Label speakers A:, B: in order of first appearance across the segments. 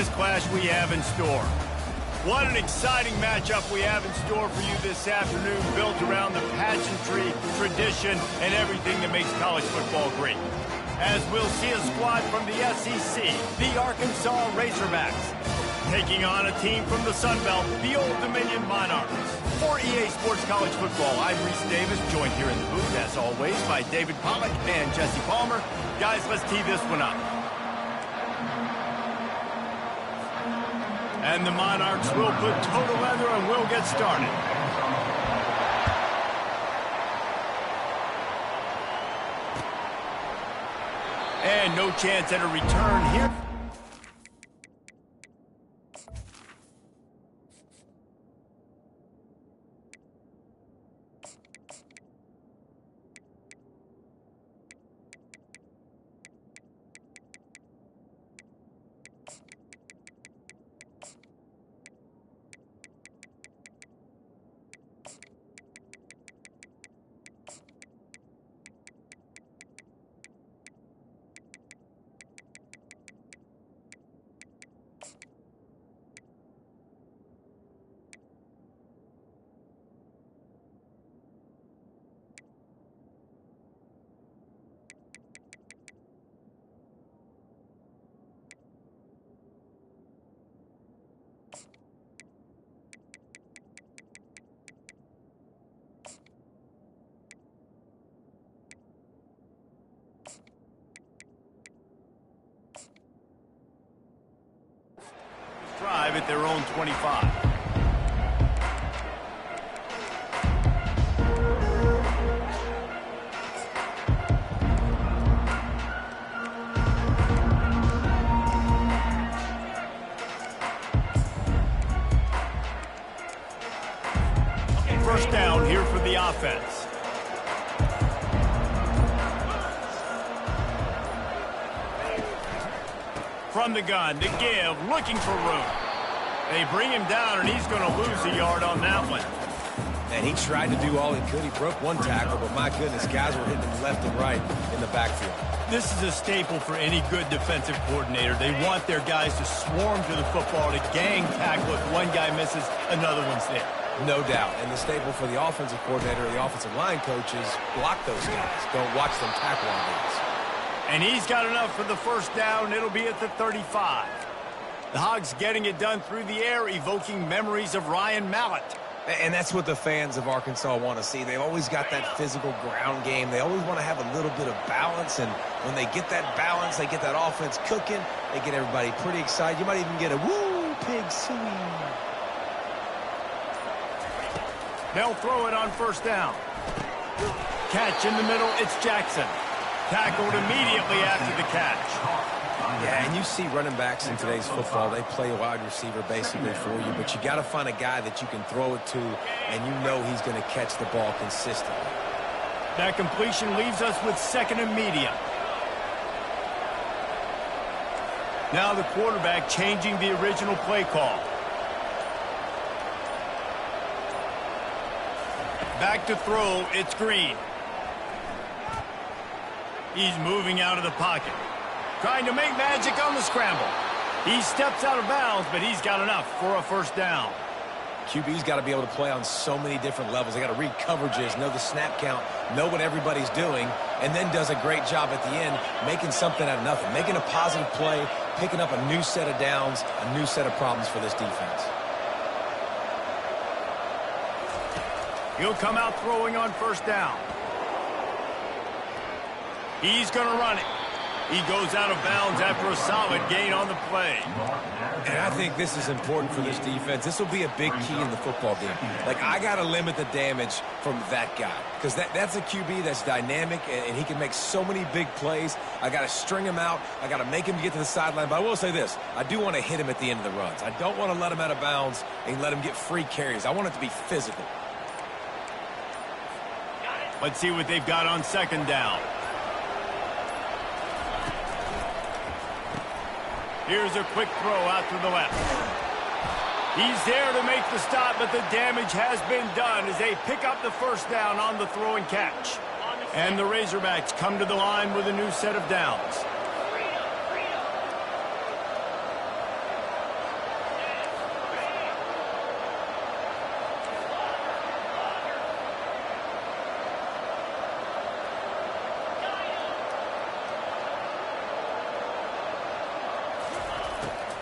A: tennis clash we have in store. What an exciting matchup we have in store for you this afternoon, built around the pageantry, tradition, and everything that makes college football great. As we'll see a squad from the SEC, the Arkansas Razorbacks, taking on a team from the Sun Belt, the Old Dominion Monarchs. For EA Sports College Football, I'm Reese Davis, joined here in the booth, as always, by David Pollack and Jesse Palmer. Guys, let's tee this one up. And the Monarchs will put total leather and we'll get started. And no chance at a return here. Drive at their own 25. First down here for the offense. From the gun to give, looking for room. They bring him down, and he's going to lose a yard on that one.
B: And he tried to do all he could. He broke one tackle, but my goodness, guys were hitting him left and right in the backfield. This is a staple for any good defensive coordinator. They want their guys to swarm to the football, to gang tackle. If one guy misses, another one's there. No doubt. And the staple for the offensive coordinator, the offensive line coaches, block those guys. Don't watch them tackle on these.
A: And he's got enough for the first down. It'll be at the 35. The Hogs getting it done through the air, evoking memories of Ryan Mallett.
B: And that's what the fans of Arkansas want to see. They've always got that physical ground game. They always want to have a little bit of balance. And when they get that balance, they get that offense cooking, they get everybody pretty excited. You might even get a woo, pig suey.
A: They'll throw it on first down. Catch in the middle, it's Jackson. Tackled immediately after the catch.
B: Yeah, and you see running backs in today's football, they play a wide receiver basically for you, but you got to find a guy that you can throw it to, and you know he's going to catch the ball consistently.
A: That completion leaves us with second and medium. Now the quarterback changing the original play call. Back to throw, it's Green. He's moving out of the pocket. Trying to make magic on the scramble. He steps out of bounds, but he's got enough for a first down.
B: QB's got to be able to play on so many different levels. They got to read coverages, know the snap count, know what everybody's doing, and then does a great job at the end making something out of nothing, making a positive play, picking up a new set of downs, a new set of problems for this defense.
A: He'll come out throwing on first down. He's going to run it. He goes out of bounds after a solid gain on the play.
B: And I think this is important for this defense. This will be a big key in the football game. Like, I got to limit the damage from that guy. Because that's a QB that's dynamic, and he can make so many big plays. I got to string him out. I got to make him get to the sideline. But I will say this. I do want to hit him at the end of the runs. I don't want to let him out of bounds and let him get free carries. I want it to be physical.
A: Let's see what they've got on second down. Here's a quick throw out to the left. He's there to make the stop, but the damage has been done as they pick up the first down on the throw and catch. And the Razorbacks come to the line with a new set of downs.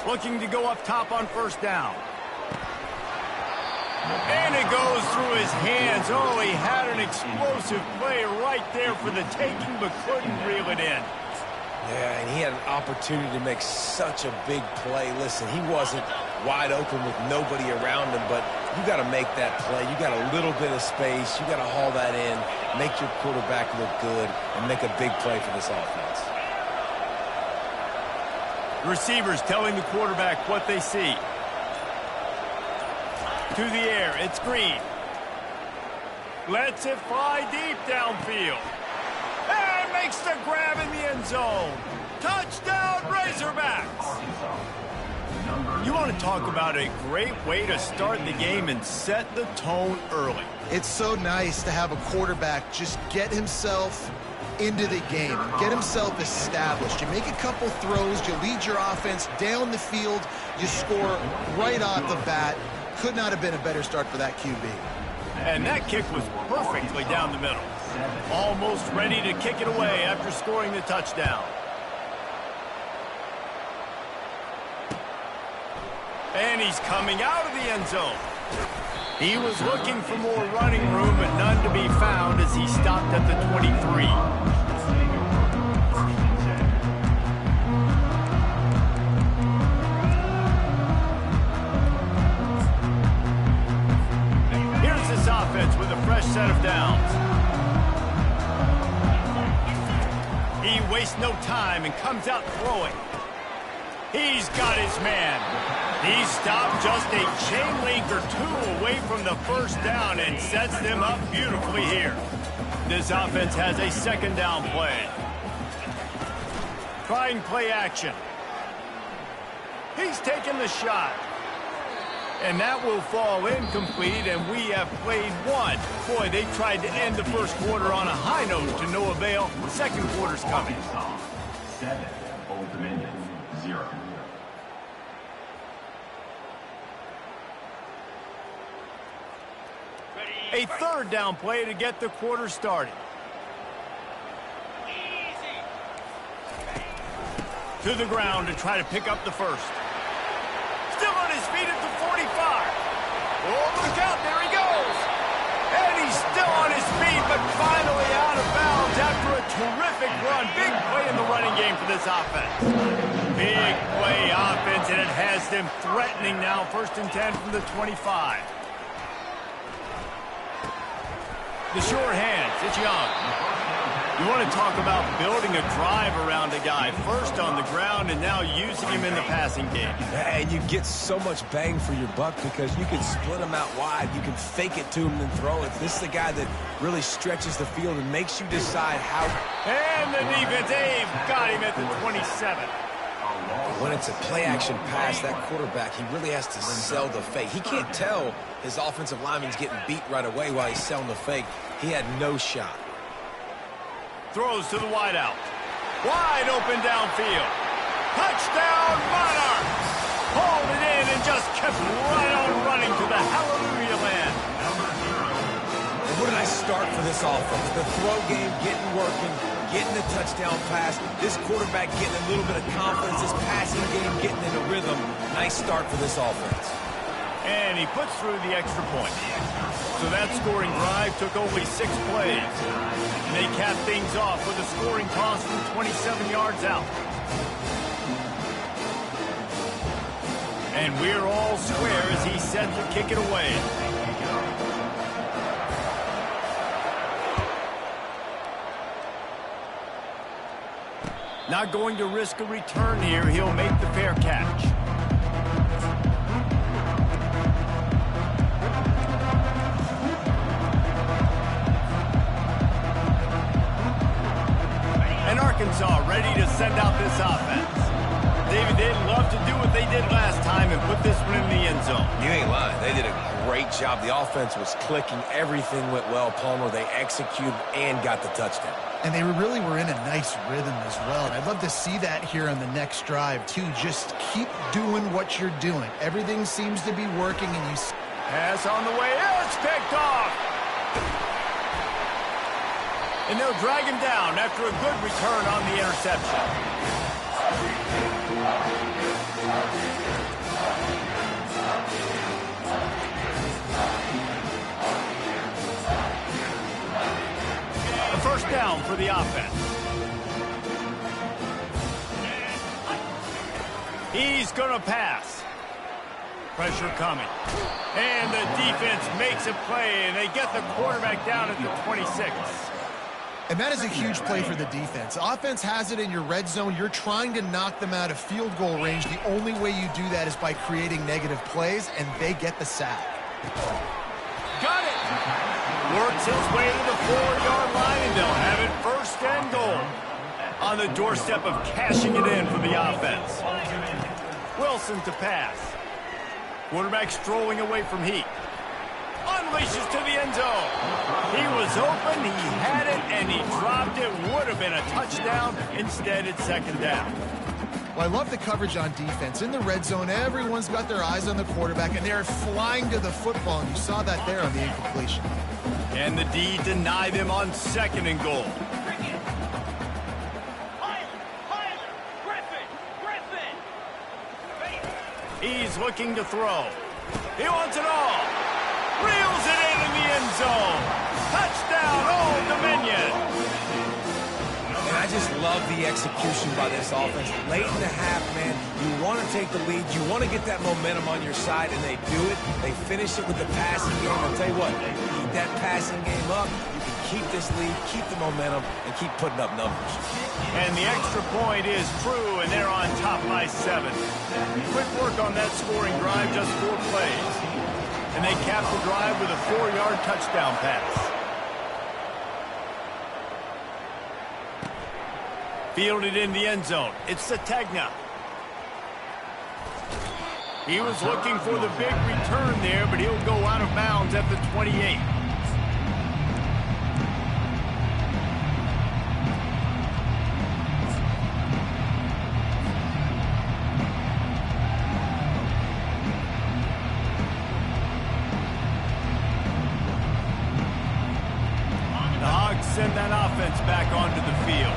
A: Looking to go up top on first down. And it goes through his hands. Oh, he had an explosive play right there for the taking, but couldn't reel it in.
B: Yeah, and he had an opportunity to make such a big play. Listen, he wasn't wide open with nobody around him, but you got to make that play. You got a little bit of space. You got to haul that in, make your quarterback look good, and make a big play for this offense.
A: Receivers telling the quarterback what they see. To the air, it's Green. Lets it fly deep downfield. And makes the grab in the end zone. Touchdown, Razorbacks! You want to talk about a great way to start the game and set the tone early.
C: It's so nice to have a quarterback just get himself into the game, get himself established. You make a couple throws, you lead your offense down the field, you score right off the bat. Could not have been a better start for that QB.
A: And that kick was perfectly down the middle. Almost ready to kick it away after scoring the touchdown. And he's coming out of the end zone. He was looking for more running room, but none to be found as he stopped at the 23. Offense with a fresh set of downs. He wastes no time and comes out throwing. He's got his man. He stopped just a chain link or two away from the first down and sets them up beautifully here. This offense has a second down play. Trying play action. He's taking the shot. And that will fall incomplete, and we have played one. Boy, they tried to end the first quarter on a high note to no avail. Second quarter's coming.
D: 7, Old Dominion, 0.
A: A third down play to get the quarter started. To the ground to try to pick up the first. Still on his feet at the 45. Oh, look out, there he goes. And he's still on his feet, but finally out of bounds after a terrific run. Big play in the running game for this offense. Big play offense, and it has them threatening now. 1st and 10 from the 25. The short hands, it's Young. You want to talk about building a drive around a guy. First on the ground and now using him in the passing game.
B: And you get so much bang for your buck because you can split him out wide. You can fake it to him and throw it. This is the guy that really stretches the field and makes you decide how.
A: And the defense, Abe got him at the 27.
B: When it's a play-action pass, that quarterback, he really has to sell the fake. He can't tell his offensive lineman's getting beat right away while he's selling the fake. He had no shot.
A: Throws to the wideout. Wide open downfield. Touchdown, Monarchs! Hauled it in and just kept right on running to the hallelujah land.
B: Where did I start for this offense? The throw game getting working, getting the touchdown pass. This quarterback getting a little bit of confidence. This passing game getting in a rhythm. Nice start for this offense.
A: And he puts through the extra point. So that scoring drive took only 6 plays. And they capped things off with a scoring toss from 27 yards out. And we're all square as he's set to kick it away. Not going to risk a return here. He'll make the fair catch. And Arkansas ready to send out this offense. David, they'd love to do what they did last time and put this one in the end zone.
B: You ain't lying. They did a great job. The offense was clicking. Everything went well, Palmer. They executed and got the touchdown.
C: And they really were in a nice rhythm as well. And I'd love to see that here on the next drive, too. Just keep doing what you're doing. Everything seems to be working, and you...
A: Pass on the way. It's picked off. And they'll drag him down after a good return on the interception. for the offense. He's going to pass. Pressure coming. And the defense makes a play, and they get the quarterback down at the 26.
C: And that is a huge play for the defense. Offense has it in your red zone. You're trying to knock them out of field goal range. The only way you do that is by creating negative plays, and they get the sack.
A: Got it. Works his way to the 4-yard line, and they'll have it first and goal. On the doorstep of cashing it in for the offense. Wilson to pass. Quarterback strolling away from Heat. Unleashes to the end zone. He was open, he had it, and he dropped it. Would have been a touchdown. Instead, it's second down.
C: Well, I love the coverage on defense. In the red zone, everyone's got their eyes on the quarterback, and they're flying to the football, and you saw that there on the incompletion.
A: And the D deny them on second and goal. He's looking to throw. He wants it all. Reels it in the end zone. Touchdown, Old Dominion.
B: And I just love the execution by this offense. Late in the half, man, you want to take the lead. You want to get that momentum on your side, and they do it. They finish it with the passing game. I'll tell you what, keep that passing game up. You can keep this lead, keep the momentum, and keep putting up numbers.
A: And the extra point is true, and they're on top by 7. Quick work on that scoring drive, just 4 plays. And they cap the drive with a 4-yard touchdown pass. Fielded in the end zone. It's Sategna. He was looking for the big return there, but he'll go out of bounds at the 28. Send that offense back onto the field.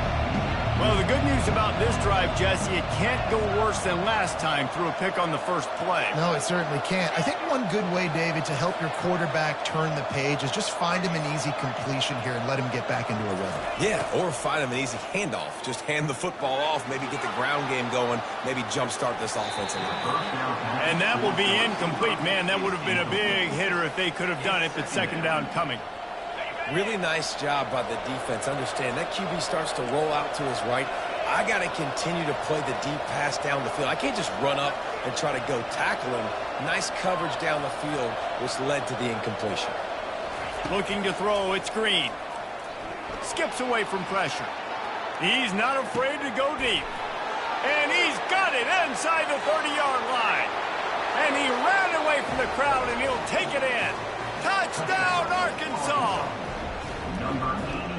A: Well, the good news about this drive, Jesse, it can't go worse than last time through a pick on the first play.
C: No, it certainly can't. I think one good way, David, to help your quarterback turn the page is just find him an easy completion here and let him get back into a rhythm.
B: Yeah, or find him an easy handoff. Just hand the football off, maybe get the ground game going, maybe jumpstart this offense a little bit.
A: And that will be incomplete. Man, that would have been a big hitter if they could have done it, but second down coming.
B: Really nice job by the defense. Understand, that QB starts to roll out to his right. I got to continue to play the deep pass down the field. I can't just run up and try to go tackle him. Nice coverage down the field, which led to the incompletion.
A: Looking to throw, it's Green. Skips away from pressure. He's not afraid to go deep. And he's got it inside the 30-yard line. And he ran away from the crowd, and he'll take it in. Touchdown, Arkansas!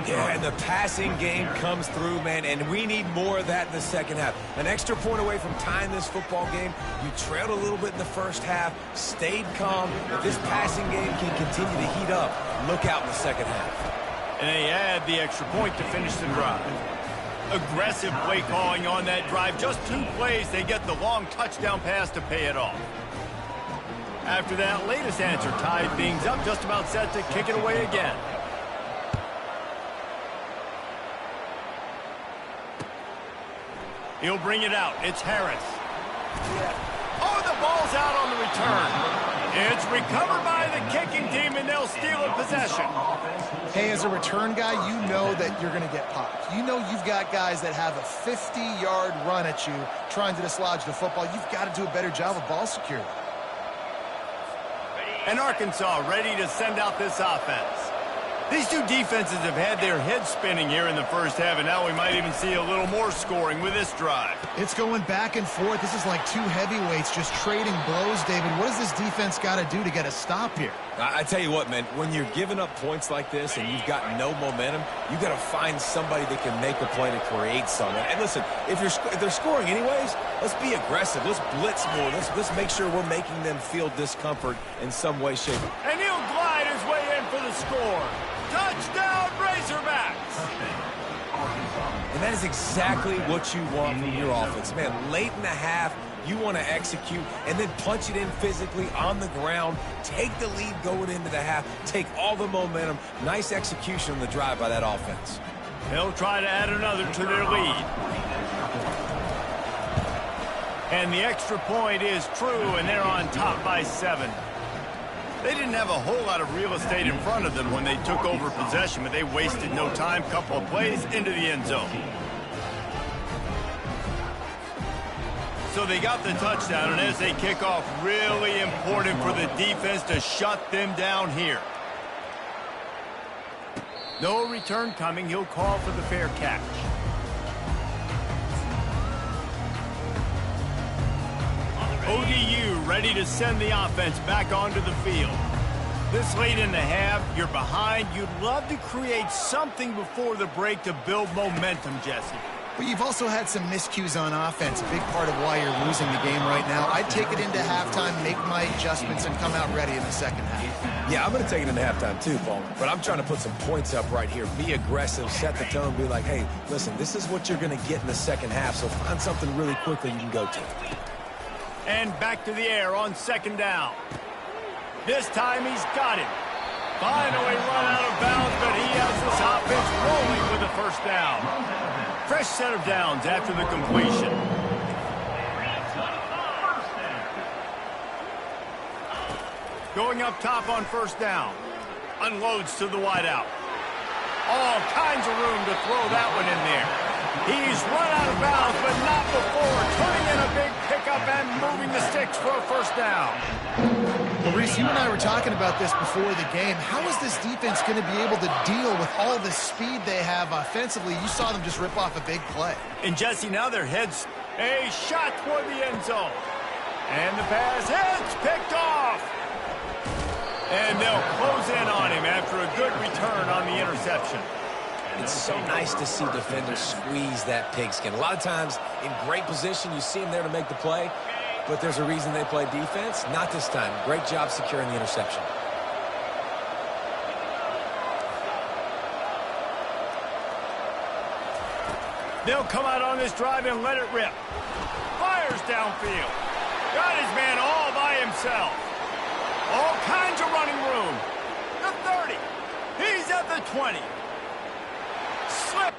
B: Yeah, and the passing game comes through, man, and we need more of that in the second half. An extra point away from tying this football game. You trailed a little bit in the first half, stayed calm. If this passing game can continue to heat up, look out in the second half.
A: And they add the extra point to finish the drive. Aggressive play calling on that drive. Just 2 plays, they get the long touchdown pass to pay it off. After that latest answer tied things up, just about set to kick it away again. He'll bring it out. It's Harris. Oh, the ball's out on the return. It's recovered by the kicking team, and they'll steal a possession.
C: Hey, as a return guy, you know that you're going to get popped. You know you've got guys that have a 50-yard run at you trying to dislodge the football. You've got to do a better job of ball security.
A: And Arkansas ready to send out this offense. These two defenses have had their heads spinning here in the first half, and now we might even see a little more scoring with this drive.
C: It's going back and forth. This is like 2 heavyweights just trading blows, David. What does this defense got to do to get a stop here?
B: I tell you what, man, when you're giving up points like this and you've got no momentum, you got to find somebody that can make a play to create something. And listen, if they're scoring anyways, let's be aggressive. Let's blitz more. Let's make sure we're making them feel discomfort in some way, shape.
A: And he'll glide his way in for the score. Touchdown, Razorbacks!
B: And that is exactly what you want from your offense. Man, late in the half, you want to execute and then punch it in physically on the ground. Take the lead going into the half. Take all the momentum. Nice execution on the drive by that offense.
A: They'll try to add another to their lead. And the extra point is true, and they're on top by 7. They didn't have a whole lot of real estate in front of them when they took over possession, but they wasted no time. Couple of plays into the end zone. So they got the touchdown, and as they kick off, really important for the defense to shut them down here. No return coming. He'll call for the fair catch. ODU ready to send the offense back onto the field. This late in the half, you're behind. You'd love to create something before the break to build momentum, Jesse.
C: But you've also had some miscues on offense, a big part of why you're losing the game right now. I'd take it into halftime, make my adjustments, and come out ready in the second half.
B: Yeah, I'm going to take it into halftime too, Paul. But I'm trying to put some points up right here. Be aggressive, set the tone, be like, hey, listen, this is what you're going to get in the second half, so find something really quickly you can go to.
A: And back to the air on second down. This time he's got it. Finally run out of bounds, but he has this offense rolling with a first down. Fresh set of downs after the completion. Going up top on first down. Unloads to the wideout. All kinds of room to throw that one in there. He's run out of bounds, but not before. Turning in a big pickup and moving the sticks for a first down.
C: Well, Reese, you and I were talking about this before the game. How is this defense going to be able to deal with all the speed they have offensively? You saw them just rip off a big play.
A: And Jesse, now their heads, a shot toward the end zone. And the pass hits, picked off. And they'll close in on him after a good return on the interception.
E: It's so nice to see defenders squeeze that pigskin. A lot of times in great position, you see them there to make the play, but there's a reason they play defense. Not this time. Great job securing the interception.
A: They'll come out on this drive and let it rip. Fires downfield. Got his man all by himself. All kinds of running room. The 30. He's at the 20. Slip.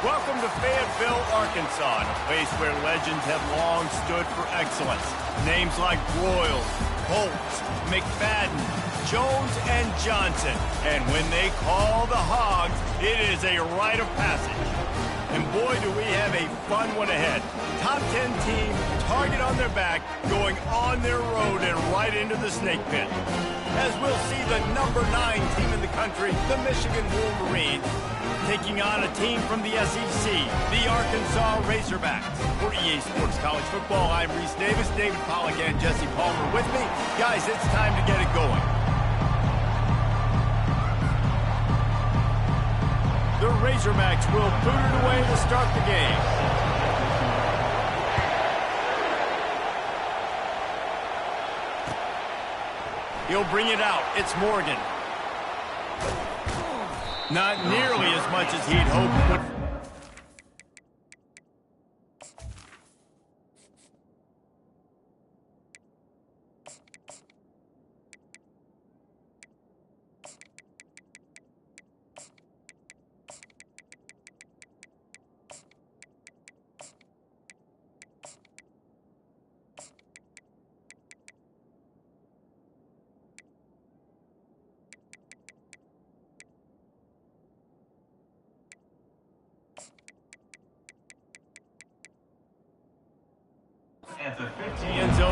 A: Welcome to Fayetteville, Arkansas, a place where legends have long stood for excellence. Names like Broyles, Holtz, McFadden, Jones, and Johnson. And when they call the Hogs, it is a rite of passage. And boy, do we have a fun one ahead. Top 10 team, target on their back, going on their road and right into the snake pit. As we'll see the number 9 team in the country, the Michigan Wolverines, taking on a team from the SEC, the Arkansas Razorbacks. For EA Sports College Football, I'm Reese Davis, David Pollack, and Jesse Palmer with me. Guys, it's time to get it going. The Razorbacks will boot it away to start the game. He'll bring it out. It's Morgan. Not nearly as much as he'd hoped, but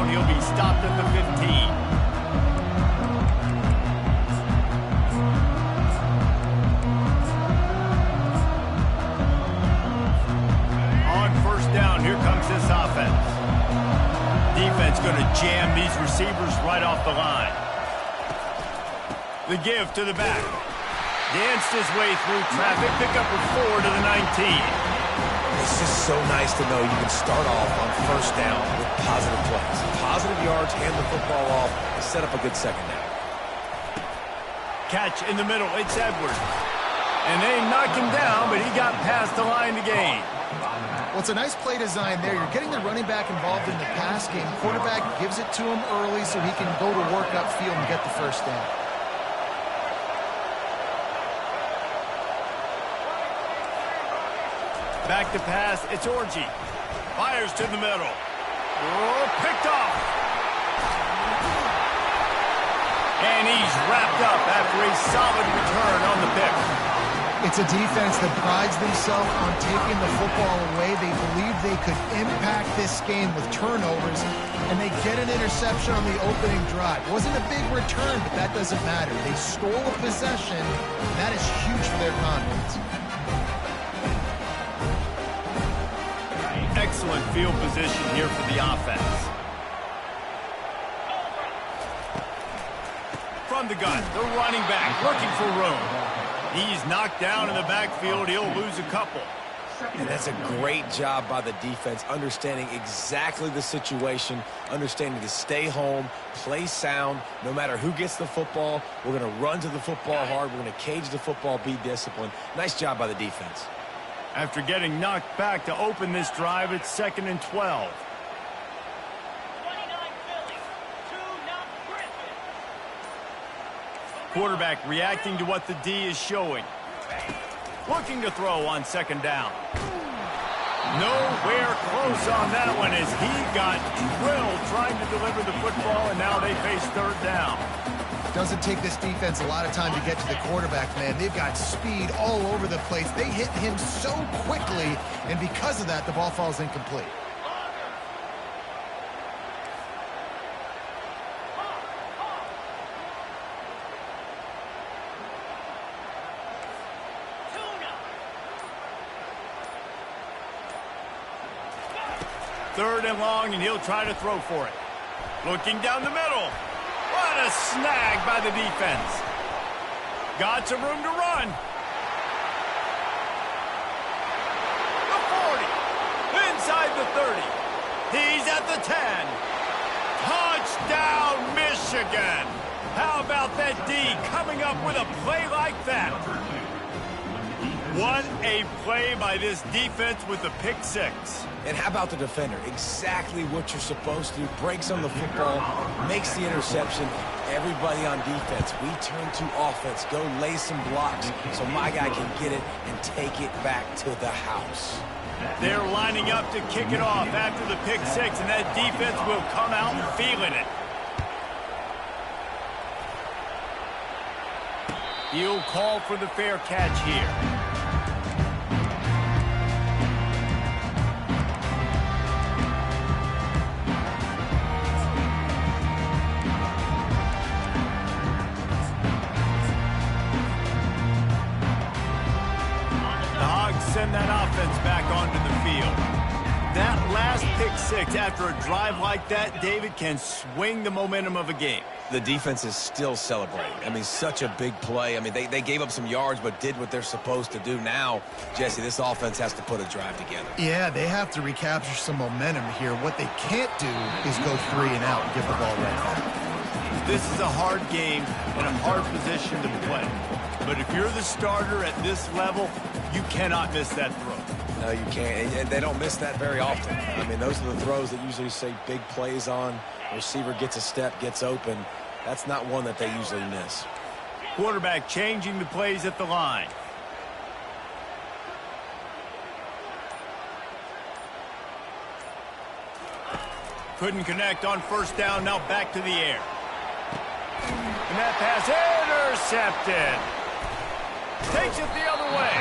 A: down. He'll be stopped at the 15. Down. Here comes this offense. Defense going to jam these receivers right off the line. The give to the back. Danced his way through traffic. Pick up with 4 to the 19.
E: It's just so nice to know you can start off on first down with positive plays. Positive yards, hand the football off, and set up a good second down.
A: Catch in the middle. It's Edwards. And they knocked him down, but he got past the line to gain.
C: Well, it's a nice play design there. You're getting the running back involved in the pass game. Quarterback gives it to him early so he can go to work upfield and get the first down.
A: Back to pass. It's Orji. Fires to the middle. Oh, picked off. And he's wrapped up after a solid return on the pick.
C: It's a defense that prides themselves on taking the football away. They believe they could impact this game with turnovers, and they get an interception on the opening drive. It wasn't a big return, but that doesn't matter. They stole a possession, and that is huge for their confidence.
A: Excellent field position here for the offense. From the gun, the running back looking for room. He's knocked down in the backfield. He'll lose a couple.
E: And that's a great job by the defense, understanding exactly the situation, understanding to stay home, play sound. No matter who gets the football, we're going to run to the football hard. We're going to cage the football, be disciplined. Nice job by the defense.
A: After getting knocked back to open this drive, it's 2nd and 12. Quarterback reacting to what the D is showing. Looking to throw on 2nd down. Nowhere close on that one as he got drilled trying to deliver the football, and now they face 3rd down.
C: Doesn't take this defense a lot of time to get to the quarterback, man. They've got speed all over the place. They hit him so quickly, and because of that, the ball falls incomplete.
A: Third and long, and he'll try to throw for it. Looking down the middle. What a snag by the defense. Got some room to run. The 40. Inside the 30. He's at the 10. Touchdown, Michigan. How about that D coming up with a play like that? What a play by this defense with the pick 6.
E: And how about the defender? Exactly what you're supposed to do. Breaks on the football, makes the interception. Everybody on defense, we turn to offense. Go lay some blocks so my guy can get it and take it back to the house.
A: They're lining up to kick it off after the pick 6, and that defense will come out feeling it. He'll call for the fair catch here. Send that offense back onto the field. That last pick 6 after a drive like that, David, can swing the momentum of a game.
E: The defense is still celebrating. I mean, such a big play. I mean, they gave up some yards but did what they're supposed to do. Now, Jesse, this offense has to put a drive together.
C: Yeah, they have to recapture some momentum here. What they can't do is go 3 and out and give the ball right back.
A: This is a hard game and a hard position to play. But if you're the starter at this level, you cannot miss that throw.
E: No, you can't. And they don't miss that very often. I mean, those are the throws that usually say big plays on. Receiver gets a step, gets open. That's not one that they usually miss.
A: Quarterback changing the plays at the line. Couldn't connect on first down, now back to the air. And that pass intercepted. Takes it the other way.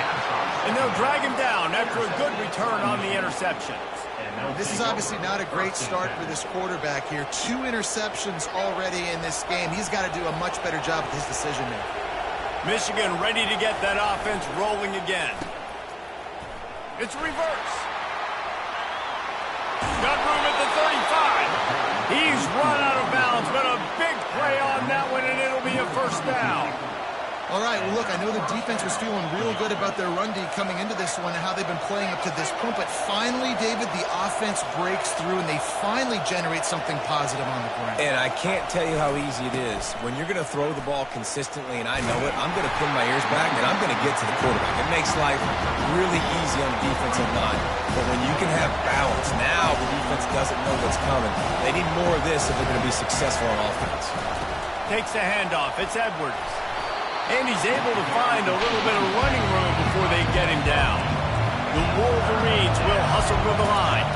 A: And they'll drag him down after a good return on the interception.
C: This is obviously not a great start for this quarterback here. 2 interceptions already in this game. He's got to do a much better job with his decision-making.
A: Michigan ready to get that offense rolling again. It's reverse. Got room at the 35. He's run out of bounds, but a big play on that one, and it'll be a first down.
C: All right, well, look, I know the defense was feeling real good about their run D coming into this one and how they've been playing up to this point, but finally, David, the offense breaks through and they finally generate something positive on the ground.
E: And I can't tell you how easy it is. When you're going to throw the ball consistently, and I know it, I'm going to pin my ears back and I'm going to get to the quarterback. It makes life really easy on the defensive line. But when you can have balance, now the defense doesn't know what's coming. They need more of this if they're going to be successful on offense.
A: Takes the handoff. It's Edwards. And he's able to find a little bit of running room before they get him down. The Wolverines will hustle to the line.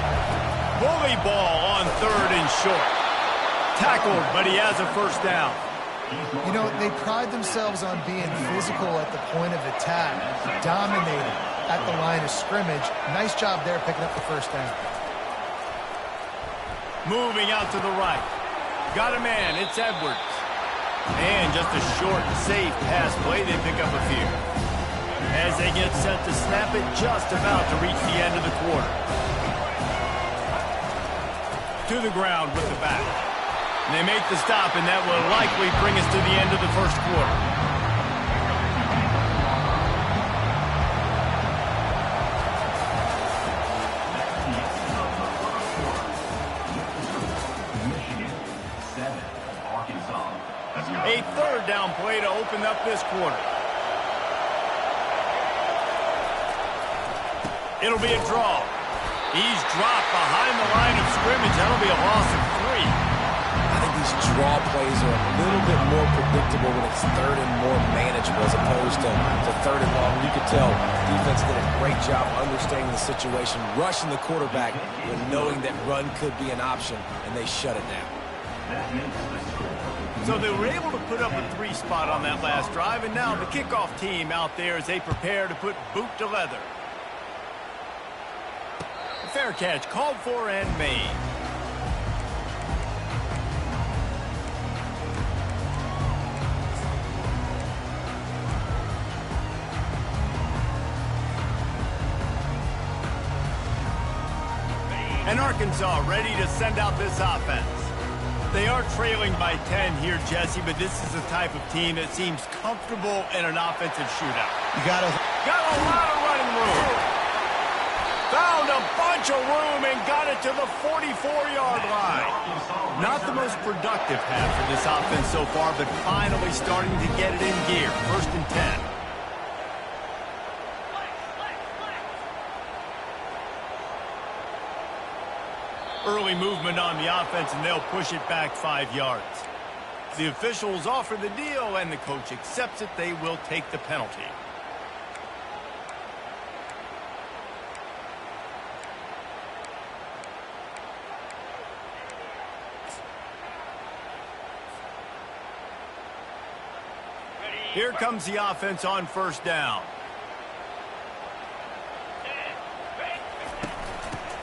A: Bully ball on 3rd and short. Tackled, but he has a first down.
C: You know, they pride themselves on being physical at the point of attack, dominating at the line of scrimmage. Nice job there picking up the first down.
A: Moving out to the right. Got a man. It's Edwards. And just a short, safe pass play. They pick up a few. As they get set to snap it, just about to reach the end of the quarter. To the ground with the back. And they make the stop, and that will likely bring us to the end of the first quarter. A 3rd down play to open up this quarter. It'll be a draw. He's dropped behind the line of scrimmage. That'll be a loss of 3.
E: I think these draw plays are a little bit more predictable when it's 3rd and more manageable as opposed to 3rd and long. You could tell defense did a great job understanding the situation, rushing the quarterback and knowing that run could be an option, and they shut it down.
A: So they were able to put up a 3 spot on that last drive, and now the kickoff team out there as they prepare to put boot to leather. Fair catch called for and made. And Arkansas ready to send out this offense. They are trailing by 10 here, Jesse, but this is the type of team that seems comfortable in an offensive shootout.
C: Got a
A: lot of running room. Found a bunch of room and got it to the 44-yard line. Not the most productive half for this offense so far, but finally starting to get it in gear. 1st and 10. Early movement on the offense, and they'll push it back 5 yards. The officials offer the deal, and the coach accepts it. They will take the penalty. Here comes the offense on 1st down.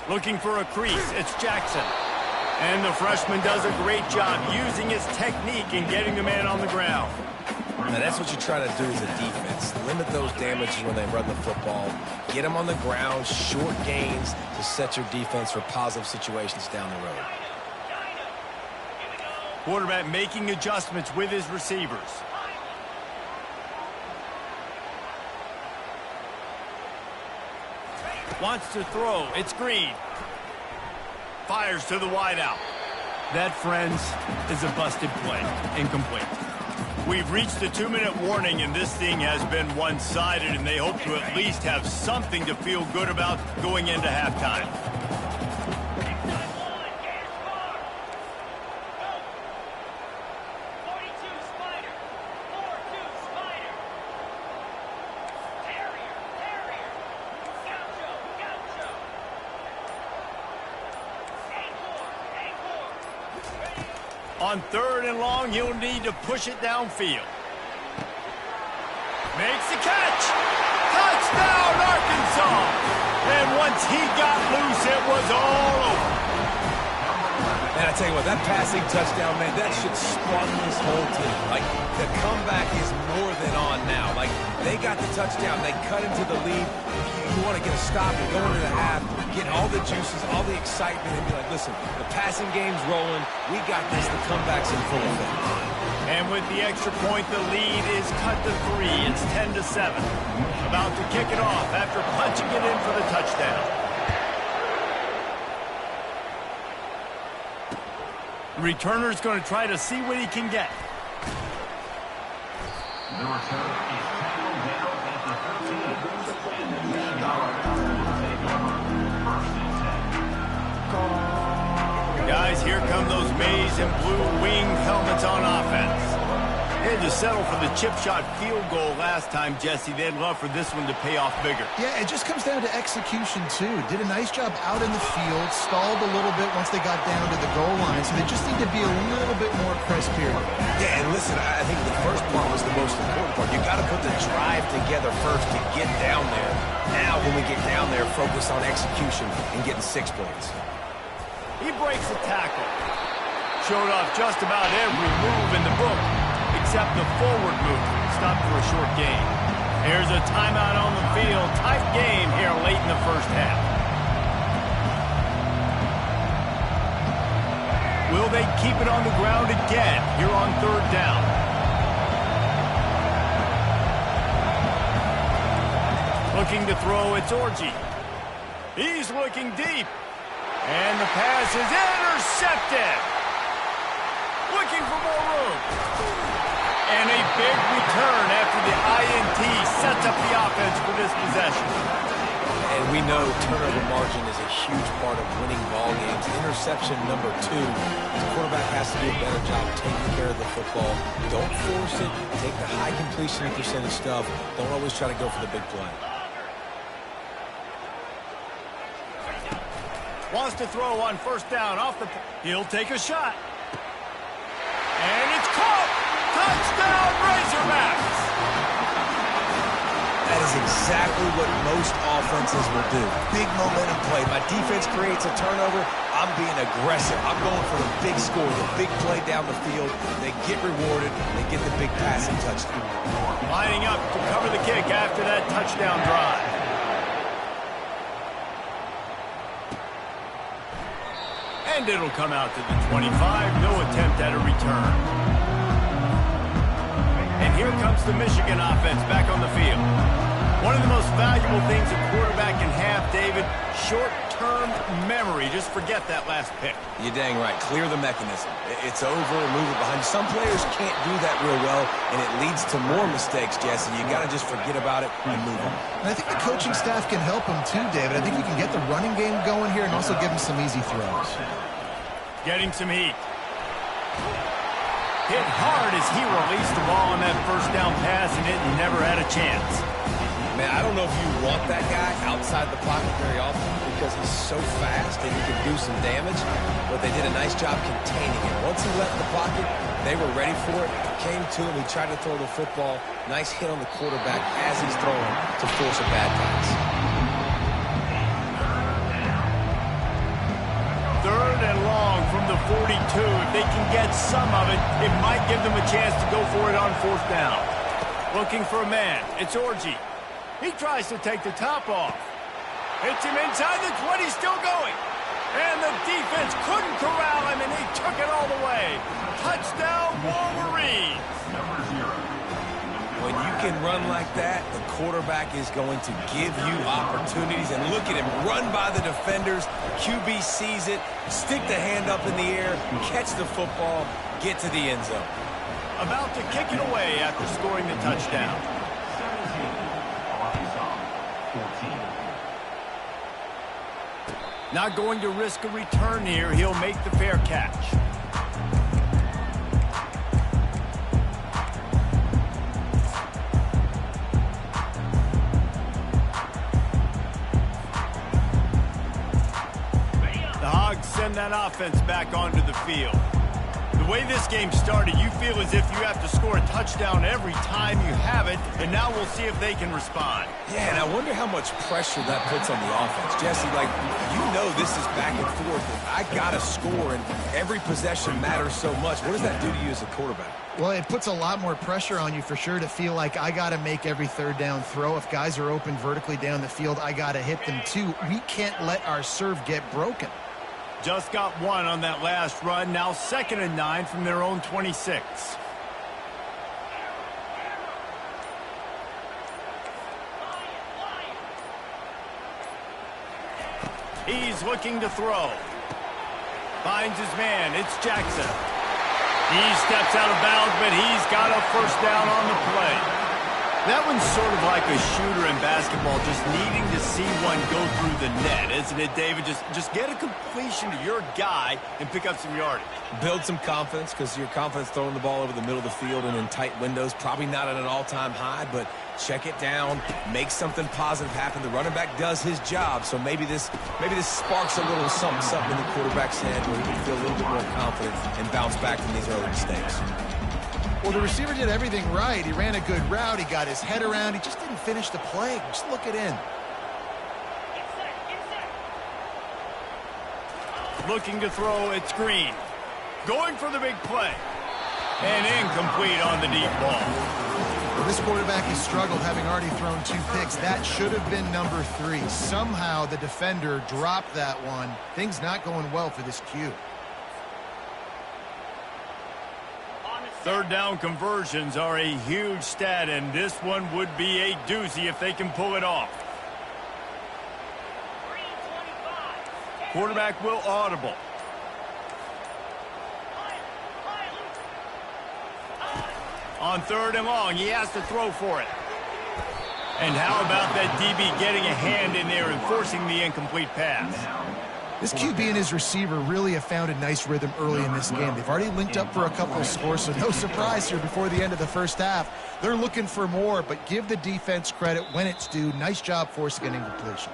A: Looking for a crease. It's Jackson. And the freshman does a great job using his technique and getting the man on the ground.
E: Now that's what you try to do as a defense. Limit those damages when they run the football. Get them on the ground, short gains to set your defense for positive situations down the road.
A: Quarterback making adjustments with his receivers. Wants to throw. It's Green. Fires to the wideout. That, friends, is a busted play. Incomplete. We've reached the 2-minute warning, and this thing has been one-sided, and they hope to at least have something to feel good about going into halftime. On 3rd and long, he'll need to push it downfield. Makes the catch. Touchdown, Arkansas. And once he got loose, it was all over.
E: Man, I tell you what, that passing touchdown, man, that should spark this whole team. Like, the comeback is more than on now. Like, they got the touchdown. They cut into the lead. You want to get a stop and go into the half, get all the juices, all the excitement, and be like, listen, the passing game's rolling. We got this. The comeback's in full effect.
A: And with the extra point, the lead is cut to 3. It's 10-7. About to kick it off after punching it in for the touchdown. The returner's going to try to see what he can get.
D: The return is tackled down at the 13. And the Michigan take over 1st and 10.
A: Guys, here come those maize and blue wing helmets on offense. They had to settle for the chip shot field goal last time, Jesse. They'd love for this one to pay off bigger.
C: Yeah, it just comes down to execution, too. Did a nice job out in the field, stalled a little bit once they got down to the goal line, so they just need to be a little bit more crisp here.
E: Yeah, and listen, I think the first part was the most important part. You got to put the drive together first to get down there. Now, when we get down there, focus on execution and getting 6 points.
A: He breaks a tackle. Showed off just about every move in the book, except the forward move. Stopped for a short gain. There's a timeout on the field. Tight game here late in the first half. Will they keep it on the ground again here on 3rd down? Looking to throw, it's Orji. He's looking deep. And the pass is intercepted. Looking for more room. And a big return after the INT sets up the offense for this possession.
E: And we know turnover margin is a huge part of winning ball games. Interception number 2. The quarterback has to do a better job taking care of the football. Don't force it. Take the high completion percentage stuff. Don't always try to go for the big play.
A: Wants to throw on 1st down off the... He'll take a shot. And it's caught! Touchdown, Razorbacks!
E: That is exactly what most offenses will do. Big momentum play. My defense creates a turnover. I'm being aggressive. I'm going for the big score, the big play down the field. They get rewarded. They get the big passing touchdown.
A: Lining up to cover the kick after that touchdown drive. And it'll come out to the 25. No attempt at a return. And here comes the Michigan offense back on the field. One of the most valuable things a quarterback can have, David, short-term memory. Just forget that last pick.
E: You're dang right. Clear the mechanism. It's over and move it behind. Some players can't do that real well, and it leads to more mistakes, Jesse. You got to just forget about it and move on.
C: And I think the coaching staff can help him too, David. I think you can get the running game going here and also give him some easy throws.
A: Getting some heat. Hit hard as he released the ball on that 1st down pass, and it never had a chance.
E: Man, I don't know if you want that guy outside the pocket very often because he's so fast and he can do some damage, but they did a nice job containing him. Once he left the pocket, they were ready for it, came to him, he tried to throw the football. Nice hit on the quarterback as he's throwing to force a bad pass.
A: 3rd and long from the 42. If they can get some of it, it might give them a chance to go for it on 4th down. Looking for a man. It's Orji. He tries to take the top off. Hits him inside the 20, still going. And the defense couldn't corral him, and he took it all the way. Touchdown, Wolverines.
E: When you can run like that, the quarterback is going to give you opportunities. And look at him run by the defenders. QB sees it, stick the hand up in the air, catch the football, get to the end zone.
A: About to kick it away after scoring the touchdown.
D: 17, Arkansas, 14.
A: Not going to risk a return here. He'll make the fair catch. The Hogs send that offense back onto the field. The The way this game started, you feel as if you have to score a touchdown every time you have it, and now we'll see if they can respond.
E: Yeah, and I wonder how much pressure that puts on the offense. Jesse, like, you know this is back and forth. I got to score, and every possession matters so much. What does that do to you as a quarterback?
C: Well, it puts a lot more pressure on you for sure to feel like I got to make every third down throw. If guys are open vertically down the field, I got to hit them too. We can't let our serve get broken.
A: Just got one on that last run. Now 2nd and 9 from their own 26. He's looking to throw. Finds his man. It's Jackson. He steps out of bounds, but he's got a first down on the play. That one's sort of like a shooter in basketball, just needing to see one go through the net, isn't it, David? Just get a completion to your guy and pick up some yardage.
E: Build some confidence, because your confidence throwing the ball over the middle of the field and in tight windows, probably not at an all-time high, but check it down, make something positive happen. The running back does his job, so maybe this sparks a little something in the quarterback's head where he can feel a little bit more confident and bounce back from these early mistakes.
C: Well, the receiver did everything right. He ran a good route. He got his head around. He just didn't finish the play. Just look it in.
A: Looking to throw, it's Green. Going for the big play. And incomplete on the deep ball.
C: Well, this quarterback has struggled, having already thrown 2 picks. That should have been number 3. Somehow the defender dropped that one. Things not going well for this Q.
A: Third down conversions are a huge stat, and this one would be a doozy if they can pull it off. Quarterback will audible. On 3rd and long, he has to throw for it. And how about that DB getting a hand in there and forcing the incomplete pass?
C: This QB and his receiver really have found a nice rhythm early in this game. They've already linked up for a couple of scores, so no surprise here before the end of the first half. They're looking for more, but give the defense credit when it's due. Nice job forcing an incompletion.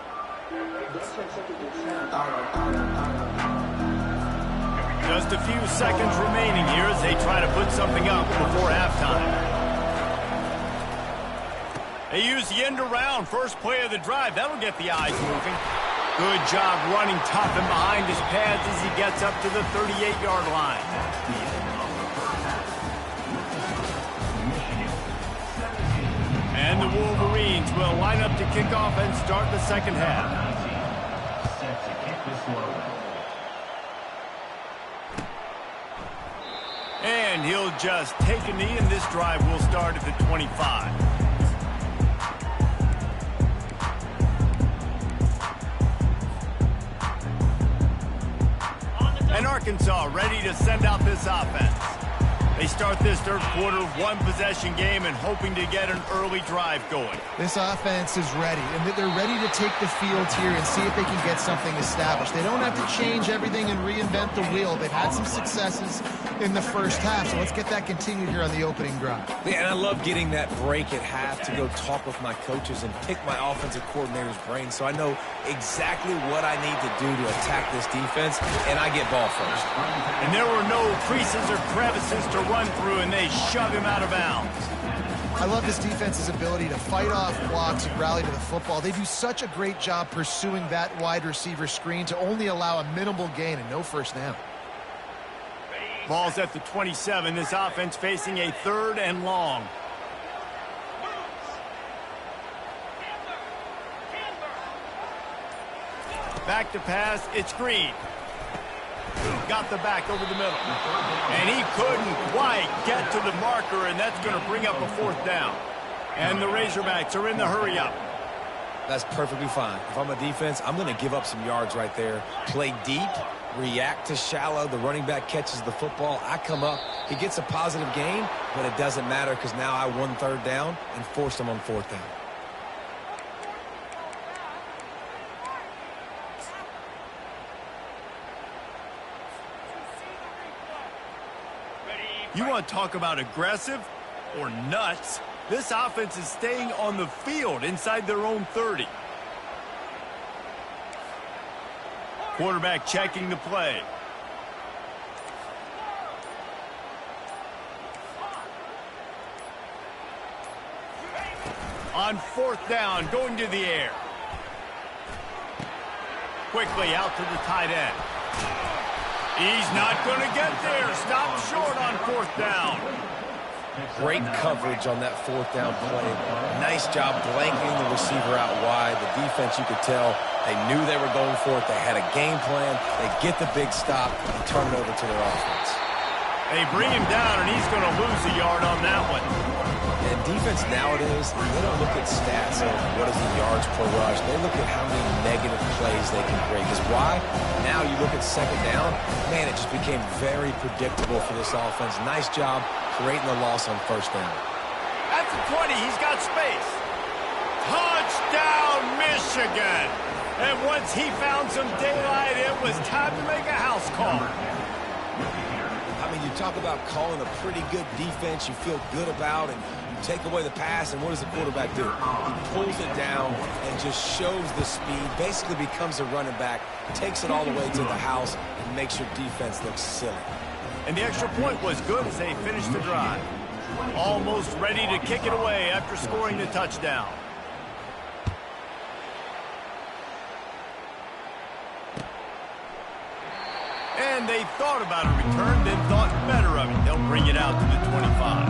A: Just a few seconds remaining here as they try to put something up before halftime. They use the end around, first play of the drive. That'll get the eyes moving. Good job running tough and behind his pads as he gets up to the 38-yard line. And the Wolverines will line up to kick off and start the second half.
D: Set to kick this one.
A: And he'll just take a knee, and this drive will start at the 25. And Arkansas ready to send out this offense. They start this third quarter, 1-possession game, and hoping to get an early drive going.
C: This offense is ready, and they're ready to take the field here and see if they can get something established. They don't have to change everything and reinvent the wheel. They've had some successes in the first half, so let's get that continued here on the opening drive.
E: Yeah, and I love getting that break at half to go talk with my coaches and pick my offensive coordinator's brain so I know exactly what I need to do to attack this defense, and I get ball first.
A: And there were no creases or crevices to run through, and they shove him out of bounds.
C: I love this defense's ability to fight off blocks and rally to the football. They do such a great job pursuing that wide receiver screen to only allow a minimal gain and no first down.
A: Ball's at the 27. This offense facing a 3rd and long. Back to pass. It's Green. Got the back over the middle. And he couldn't quite get to the marker, and that's going to bring up a 4th down. And the Razorbacks are in the hurry up.
E: That's perfectly fine. If I'm a defense, I'm going to give up some yards right there. Play deep, react to shallow. The running back catches the football. I come up. He gets a positive gain, but it doesn't matter because now I won 3rd down and forced him on 4th down.
A: You want to talk about aggressive or nuts? This offense is staying on the field inside their own 30. Quarterback checking the play. on 4th down, going to the air. Quickly out to the tight end. He's not going to get there. Stop short on 4th down.
E: Great coverage on that 4th down play. Nice job blanketing the receiver out wide. The defense, you could tell, they knew they were going for it. They had a game plan. They get the big stop and turn it over to their offense.
A: They bring him down, and he's going to lose a yard on that one.
E: And defense nowadays, they don't look at stats of what is the yards per rush. They look at how many negative plays they can create. Because why? Now you look at 2nd down, man, it just became very predictable for this offense. Nice job creating the loss on 1st down.
A: At the 20, he's got space. Touchdown, Michigan! And once he found some daylight, it was time to make a house call.
E: I mean, you talk about calling a pretty good defense you feel good about, and you take away the pass, and what does the quarterback do? He pulls it down and just shows the speed, basically becomes a running back, takes it all the way to the house, and makes your defense look silly.
A: And the extra point was good as they finished the drive. Almost ready to kick it away after scoring the touchdown. And they thought about a return, then thought better of it. They'll bring it out to the 25.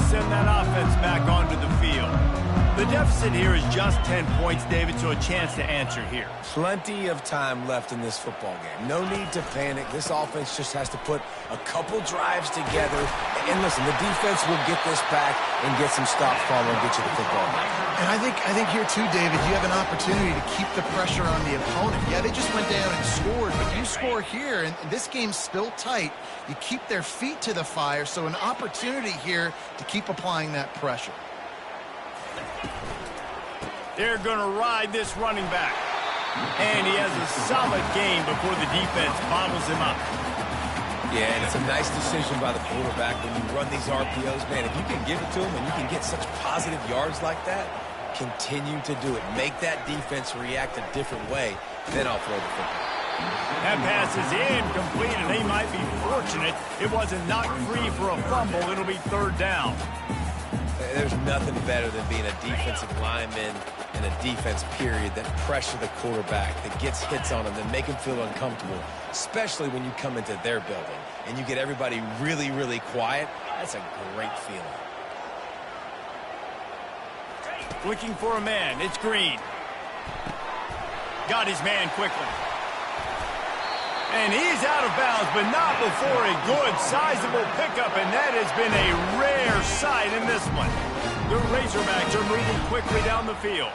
A: Send that offense back onto the field. The deficit here is just 10 points, David, so a chance to answer here.
E: Plenty of time left in this football game. No need to panic. This offense just has to put a couple drives together. And listen, the defense will get this back and get some stops following and get you the football back.
C: And I think here too, David, you have an opportunity to keep the pressure on the opponent. Yeah, they just went down and scored, but you score here, and this game's still tight. You keep their feet to the fire, so an opportunity here to keep applying that pressure.
A: They're going to ride this running back. And he has a solid game before the defense bottles him up.
E: Yeah, and it's a nice decision by the quarterback when you run these RPOs. Man, if you can give it to him and you can get such positive yards like that, continue to do it. Make that defense react a different way, then I'll throw the football.
A: That pass is incomplete, and they might be fortunate it wasn't knocked free for a fumble. It'll be 3rd down.
E: There's nothing better than being a defensive lineman and a defense period that pressure the quarterback, that gets hits on him, that make him feel uncomfortable, especially when you come into their building and you get everybody really, really quiet. That's a great feeling.
A: Looking for a man. It's Green. Got his man quickly. And he's out of bounds, but not before a good, sizable pickup, and that has been a rare sight in this one. The Razorbacks are moving quickly down the field.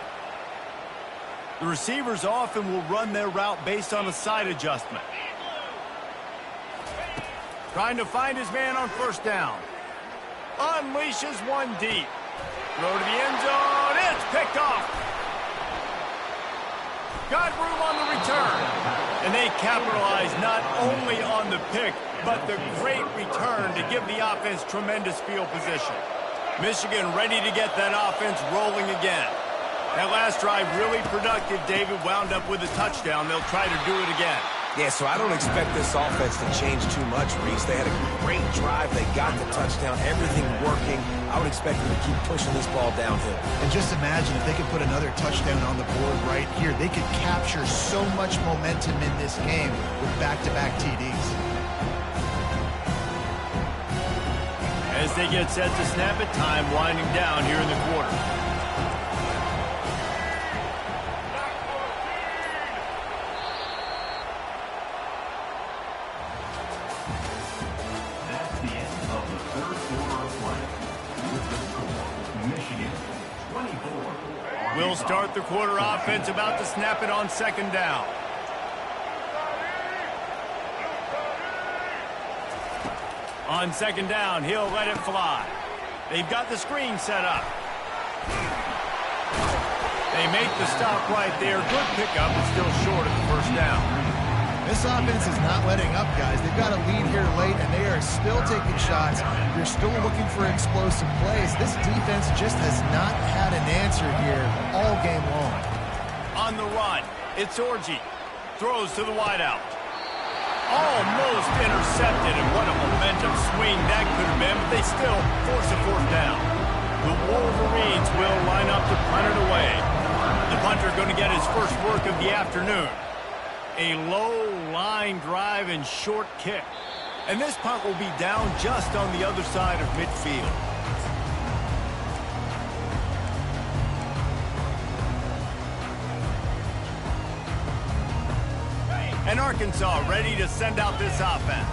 A: The receivers often will run their route based on a side adjustment. Trying to find his man on 1st down. Unleashes one deep. Throw to the end zone. It's picked off. Got room on the return. And they capitalize not only on the pick, but the great return to give the offense tremendous field position. Michigan ready to get that offense rolling again. That last drive really productive. David wound up with a touchdown. They'll try to do it again.
E: Yeah, so I don't expect this offense to change too much, Reese. They had a great drive. They got the touchdown. Everything working. I would expect them to keep pushing this ball downhill.
C: And just imagine if they could put another touchdown on the board right here. They could capture so much momentum in this game with back-to-back TDs.
A: As they get set to snap it, time winding down here in the quarter.
D: That's the end of the 3rd quarter of play. With the score, Michigan 24.
A: We'll start the quarter. Offense about to snap it on 2nd down. On 2nd down, he'll let it fly. They've got the screen set up. They make the stop right there. Good pickup, but still short of the 1st down.
C: This offense is not letting up, guys. They've got a lead here late, and they are still taking shots. They're still looking for explosive plays. This defense just has not had an answer here all game long.
A: On the run, It's Orji. Throws to the wideout. Almost intercepted, and what a momentum swing that could have been, but they still force a fourth down. The Wolverines will line up to punt it away. The punter going to get his first work of the afternoon. A low line drive and short kick. And this punt will be down just on the other side of midfield. And Arkansas ready to send out this offense.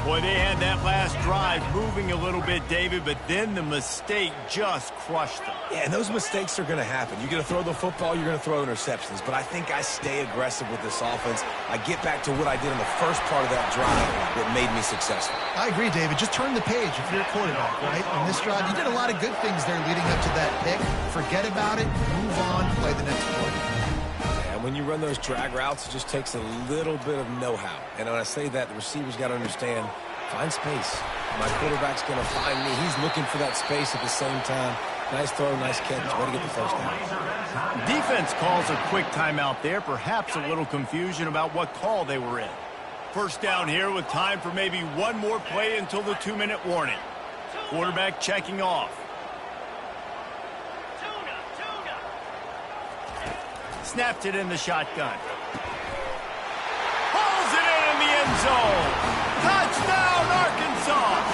A: Boy, they had that last drive moving a little bit, David, but then the mistake just crushed them.
E: Yeah, and those mistakes are going to happen. You're going to throw the football, you're going to throw interceptions. But I think I stay aggressive with this offense. I get back to what I did in the first part of that drive that made me successful.
C: I agree, David. Just turn the page if you're a quarterback, right? On this drive, you did a lot of good things there leading up to that pick. Forget about it, move on, play the next play.
E: And when you run those drag routes, it just takes a little bit of know-how. And when I say that, the receiver's got to understand, find space. My quarterback's going to find me. He's looking for that space at the same time. Nice throw, nice catch. Way to get the first down.
A: Defense calls a quick timeout there. Perhaps a little confusion about what call they were in. First down here with time for maybe one more play until the 2-minute warning. Quarterback checking off. Snapped it in the shotgun. Pulls it in the end zone. Touchdown, Arkansas!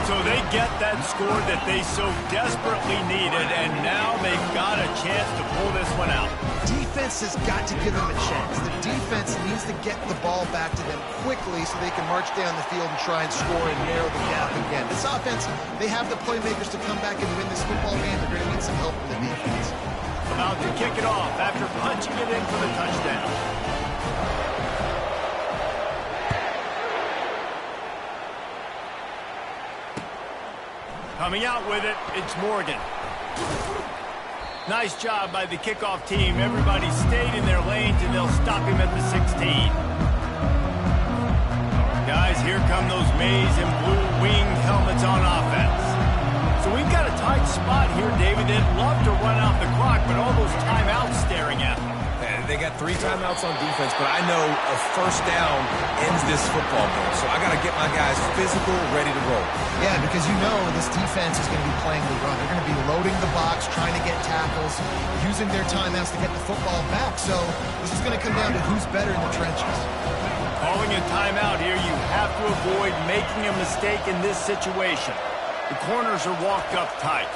A: So they get that score that they so desperately needed, and now they've got a chance to pull this one out.
C: Defense has got to give them a chance. The defense needs to get the ball back to them quickly so they can march down the field and try and score and narrow the gap again. This offense, they have the playmakers to come back and win this football game. They're going to need some help from the defense.
A: About to kick it off after punching it in for the touchdown. Coming out with it, it's Morgan. Nice job by the kickoff team. Everybody stayed in their lanes, and they'll stop him at the 16. Guys, here come those maize and blue winged helmets on offense. So we've got a tight spot here, David. They'd love to run out the clock, but all those timeouts staring at them.
E: They got 3 timeouts on defense, but I know a first down ends this football game. So I got to get my guys physical, ready to roll.
C: Yeah, because you know this defense is going to be playing the run. They're going to be loading the box, trying to get tackles, using their timeouts to get the football back. So this is going to come down to who's better in the trenches.
A: Calling a timeout here, you have to avoid making a mistake in this situation. The corners are walked up tight.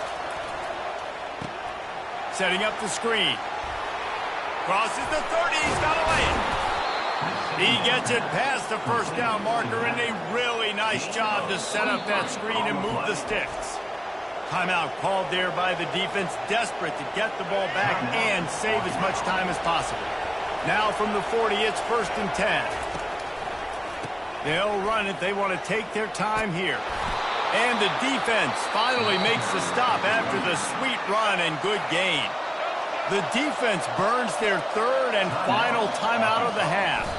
A: Setting up the screen. Crosses the 30, he's got to lay it. He gets it past the first down marker, and a really nice job to set up that screen and move the sticks. Timeout called there by the defense, desperate to get the ball back and save as much time as possible. Now from the 40, it's 1st and 10. They'll run it. They want to take their time here. And the defense finally makes the stop after the sweet run and good gain. The defense burns their 3rd and final timeout of the half.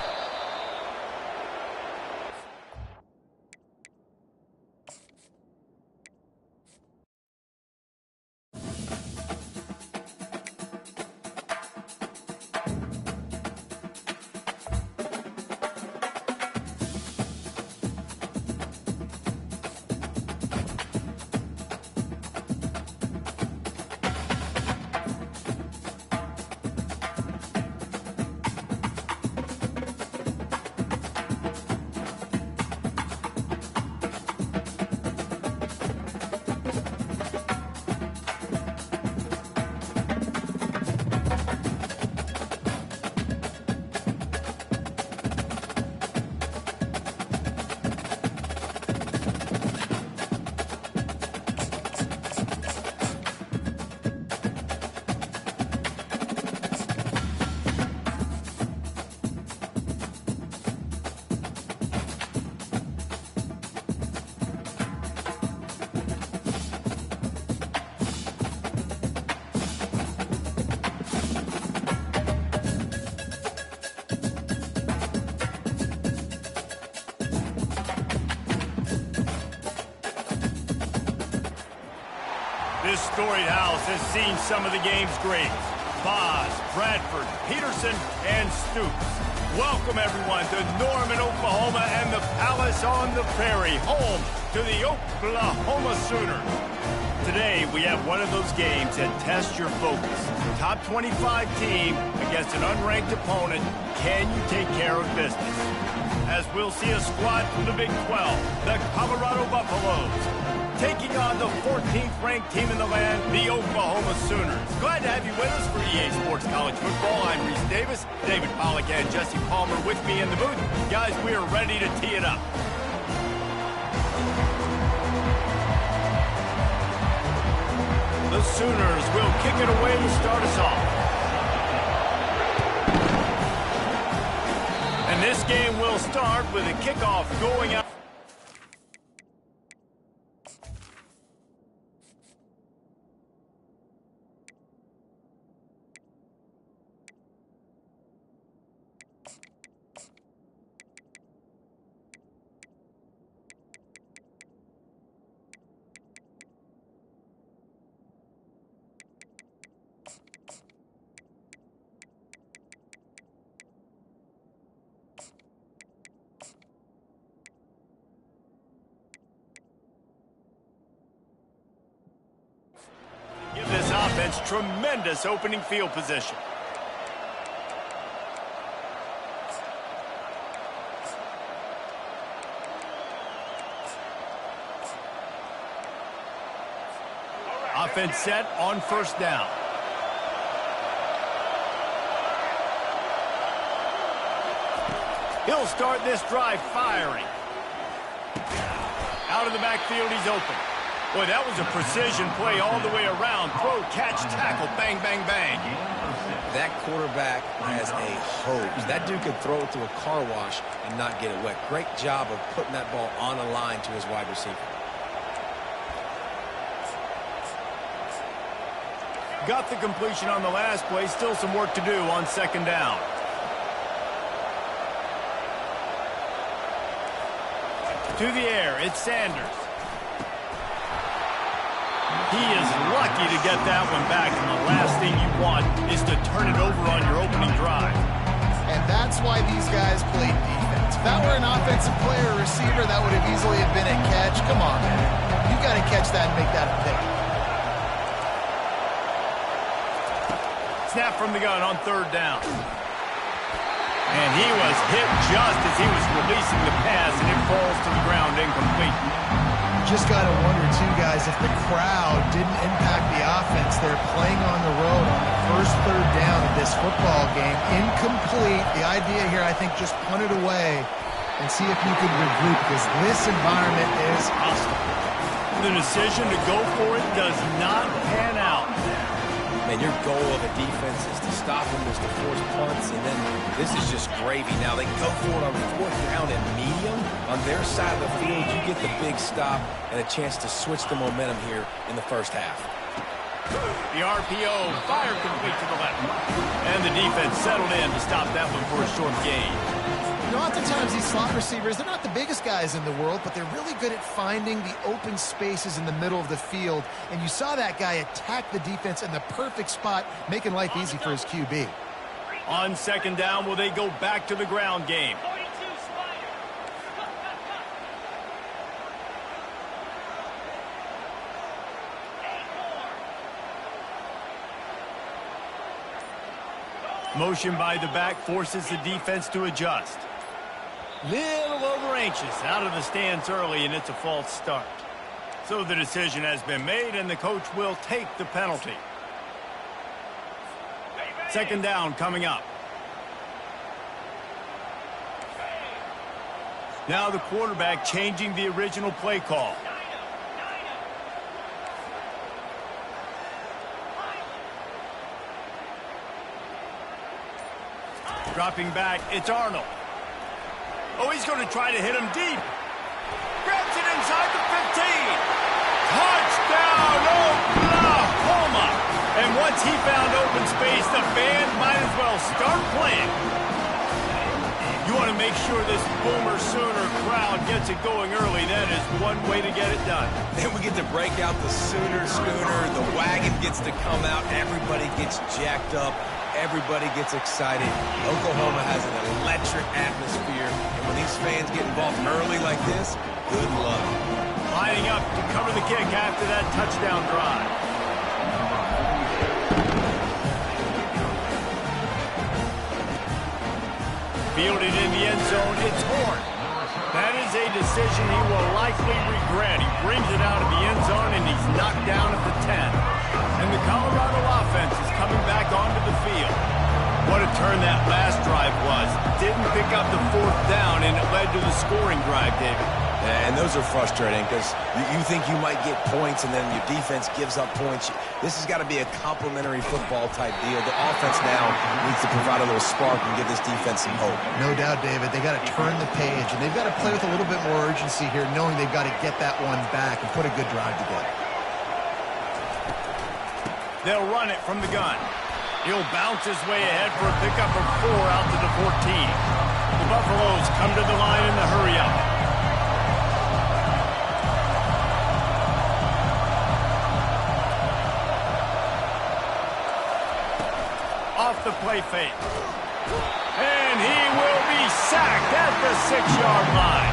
A: This storied house has seen some of the game's greats. Boz, Bradford, Peterson, and Stoops. Welcome, everyone, to Norman, Oklahoma, and the Palace on the Prairie, home to the Oklahoma Sooners. Today, we have one of those games that tests your focus. Top 25 team against an unranked opponent. Can you take care of business? As we'll see a squad from the Big 12, the Colorado Buffaloes, taking on the 14th ranked team in the land, the Oklahoma Sooners. Glad to have you with us for EA Sports College Football. I'm Reese Davis, David Pollack and Jesse Palmer with me in the booth. Guys, we are ready to tee it up. The Sooners will kick it away to start us off. And this game will start with a kickoff going out. Give this offense tremendous opening field position. Offense set on first down. He'll start this drive firing. Out of the backfield, he's open. Boy, that was a precision play all the way around. Throw, catch, tackle, bang, bang, bang.
E: That quarterback has a hose. That dude could throw it through a car wash and not get it wet. Great job of putting that ball on a line to his wide receiver.
A: Got the completion on the last play. Still some work to do on second down. To the air, it's Sanders. He is lucky to get that one back, and the last thing you want is to turn it over on your opening drive.
C: And that's why these guys played defense. If that were an offensive player or receiver, that would have easily been a catch. Come on, man. You got to catch that and make that a pick.
A: Snap from the gun on third down. And he was hit just as he was releasing the pass, and it falls to the ground incomplete.
C: Just got to wonder, too, guys, if the crowd didn't impact the offense. They're playing on the road on the first third down of this football game. Incomplete. The idea here, I think, just punt it away and see if you can regroup, because this environment is hostile.
A: The decision to go for it does not pan out.
E: Man, your goal of a defense is to stop them, is to force punts, and then this is just gravy. Now they go for it on fourth down and medium. On their side of the field, you get the big stop and a chance to switch the momentum here in the first half.
A: The RPO, fire complete to the left. And the defense settled in to stop that one for a short gain.
C: You know, oftentimes these slot receivers, they're not the biggest guys in the world, but they're really good at finding the open spaces in the middle of the field. And you saw that guy attack the defense in the perfect spot, making life easy for his QB.
A: On second down, will they go back to the ground game? Motion by the back forces the defense to adjust. Little over anxious, out of the stance early, and it's a false start. So the decision has been made, and the coach will take the penalty. Second down coming up. Now the quarterback changing the original play call. Dropping back, it's Arnold. Oh, he's going to try to hit him deep. Grabs it inside the 15. Touchdown, Oklahoma! And once he found open space, the fans might as well start playing. You want to to make sure this Boomer Sooner crowd gets it going early. That is one way to get it done.
E: Then we get to break out the Sooner Schooner. The wagon gets to come out. Everybody gets jacked up. Everybody gets excited. Oklahoma has an electric atmosphere. And when these fans get involved early like this, good luck.
A: Lining up to cover the kick after that touchdown drive. Fielded in the end zone, it's Horn. That is a decision he will likely regret. He brings it out of the end zone, and he's knocked down at the 10. And the Colorado offense is coming back onto the field. What a turn that last drive was. Didn't pick up the 4th down, and it led to the scoring drive, David.
E: And those are frustrating because you think you might get points and then your defense gives up points. This has got to be a complementary football type deal. The offense now needs to provide a little spark and give this defense some hope.
C: No doubt, David. They got to turn the page, and they've got to play with a little bit more urgency here, knowing they've got to get that one back and put a good drive together.
A: They'll run it from the gun. He'll bounce his way ahead for a pickup of 4 out to the 14. The Buffaloes come to the line in the hurry-up. Off the play fake. And he will be sacked at the 6-yard line.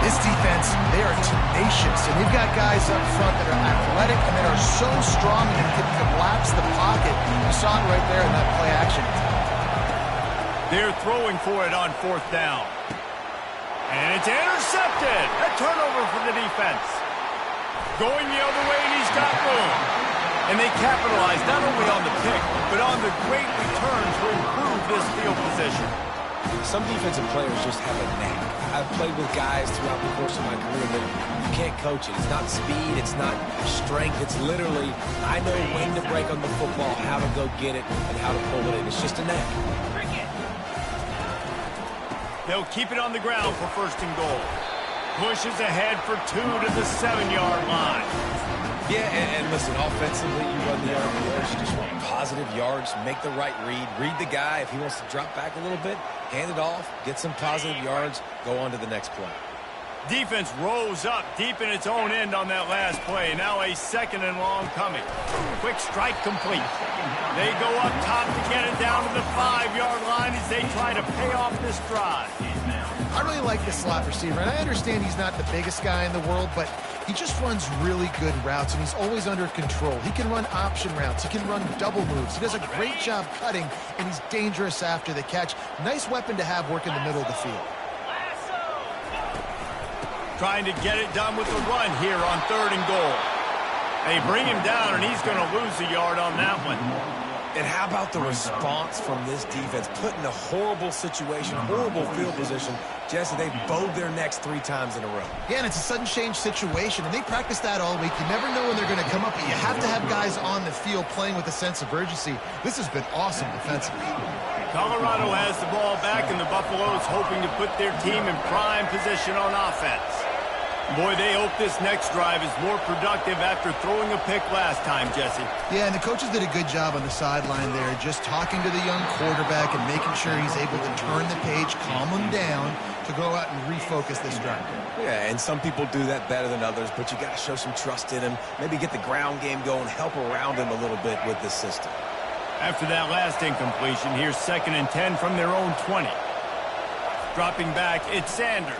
C: This defense, they are tenacious, and they've got guys up front that are athletic and that are so strong and can collapse the pocket. You saw it right there in that play action.
A: They're throwing for it on 4th down. And it's intercepted. A turnover for the defense. Going the other way, and he's got room. And they capitalize not only on the pick, but on the great return to improve this field position.
E: Some defensive players just have a knack. I've played with guys throughout the course of my career that you can't coach it. It's not speed, it's not strength. It's literally, I know when to break on the football, how to go get it, and how to pull it in. It's just a knack.
A: They'll keep it on the ground for 1st and goal. Pushes ahead for 2 to the 7-yard line.
E: Yeah, and listen, offensively, you run the RPOs, you just want positive yards, make the right read the guy. If he wants to drop back a little bit, hand it off, get some positive yards, go on to the next play.
A: Defense rose up deep in its own end on that last play. Now a 2nd and long coming. Quick strike complete. They go up top to get it down to the 5-yard line as they try to pay off this drive.
C: I really like this slot receiver, and I understand he's not the biggest guy in the world, but he just runs really good routes, and he's always under control. He can run option routes. He can run double moves. He does a great job cutting, and he's dangerous after the catch. Nice weapon to have working the middle of the field.
A: Trying to get it done with the run here on 3rd and goal. They bring him down, and he's going to lose a yard on that one.
E: And how about the response from this defense? Put in a horrible situation, horrible field position. Jesse, they bowed their necks 3 times in a row.
C: Yeah, and it's a sudden change situation, and they practice that all week. You never know when they're going to come up, but you have to have guys on the field playing with a sense of urgency. This has been awesome defensively.
A: Colorado has the ball back, and the Buffaloes hoping to put their team in prime position on offense. Boy, they hope this next drive is more productive after throwing a pick last time, Jesse.
C: Yeah, and the coaches did a good job on the sideline there, just talking to the young quarterback and making sure he's able to turn the page, calm him down to go out and refocus this drive.
E: Yeah, and some people do that better than others, but you got to show some trust in him, maybe get the ground game going, help around him a little bit with this system.
A: After that last incompletion, here's 2nd and 10 from their own 20. Dropping back, it's Sanders.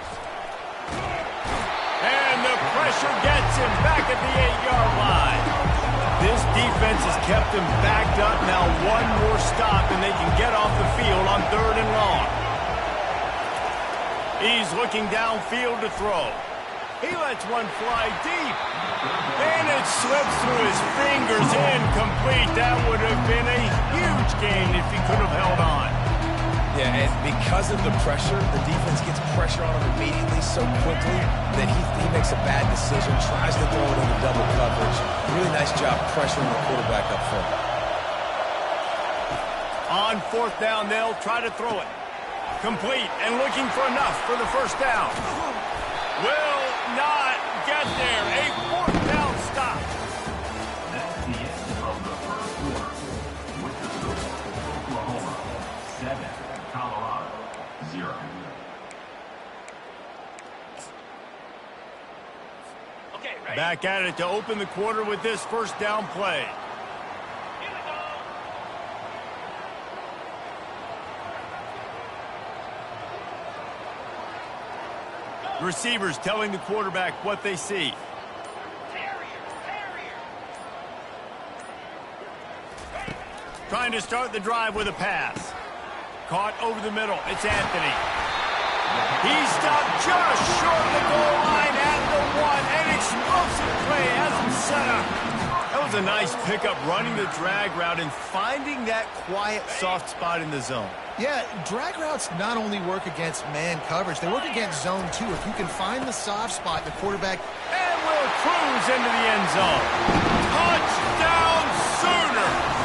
A: And the pressure gets him back at the 8-yard line. This defense has kept him backed up. Now one more stop, and they can get off the field on 3rd and long. He's looking downfield to throw. He lets one fly deep. And it slips through his fingers, incomplete. That would have been a huge gain if he could have held on.
E: Yeah, and because of the pressure, the defense gets pressure on him immediately so quickly that he makes a bad decision, tries to throw it into double coverage. Really nice job pressuring the quarterback up front.
A: On 4th down, they'll try to throw it. Complete and looking for enough for the 1st down. Will not get there. A 4th down stop.
D: That's the end of the 1st quarter with the score, Oklahoma 7, Colorado 0.
A: Back at it to open the quarter with this first down play. Receivers telling the quarterback what they see. Trying to start the drive with a pass. Caught over the middle. It's Anthony. He stopped just short of the goal line at the 1. An explosive play has him set up. That was a nice pickup, running the drag route and finding that quiet, soft spot in the zone.
C: Yeah, drag routes not only work against man coverage, they work against zone too. If you can find the soft spot, the quarterback...
A: And will cruise into the end zone. Touchdown, Sooners!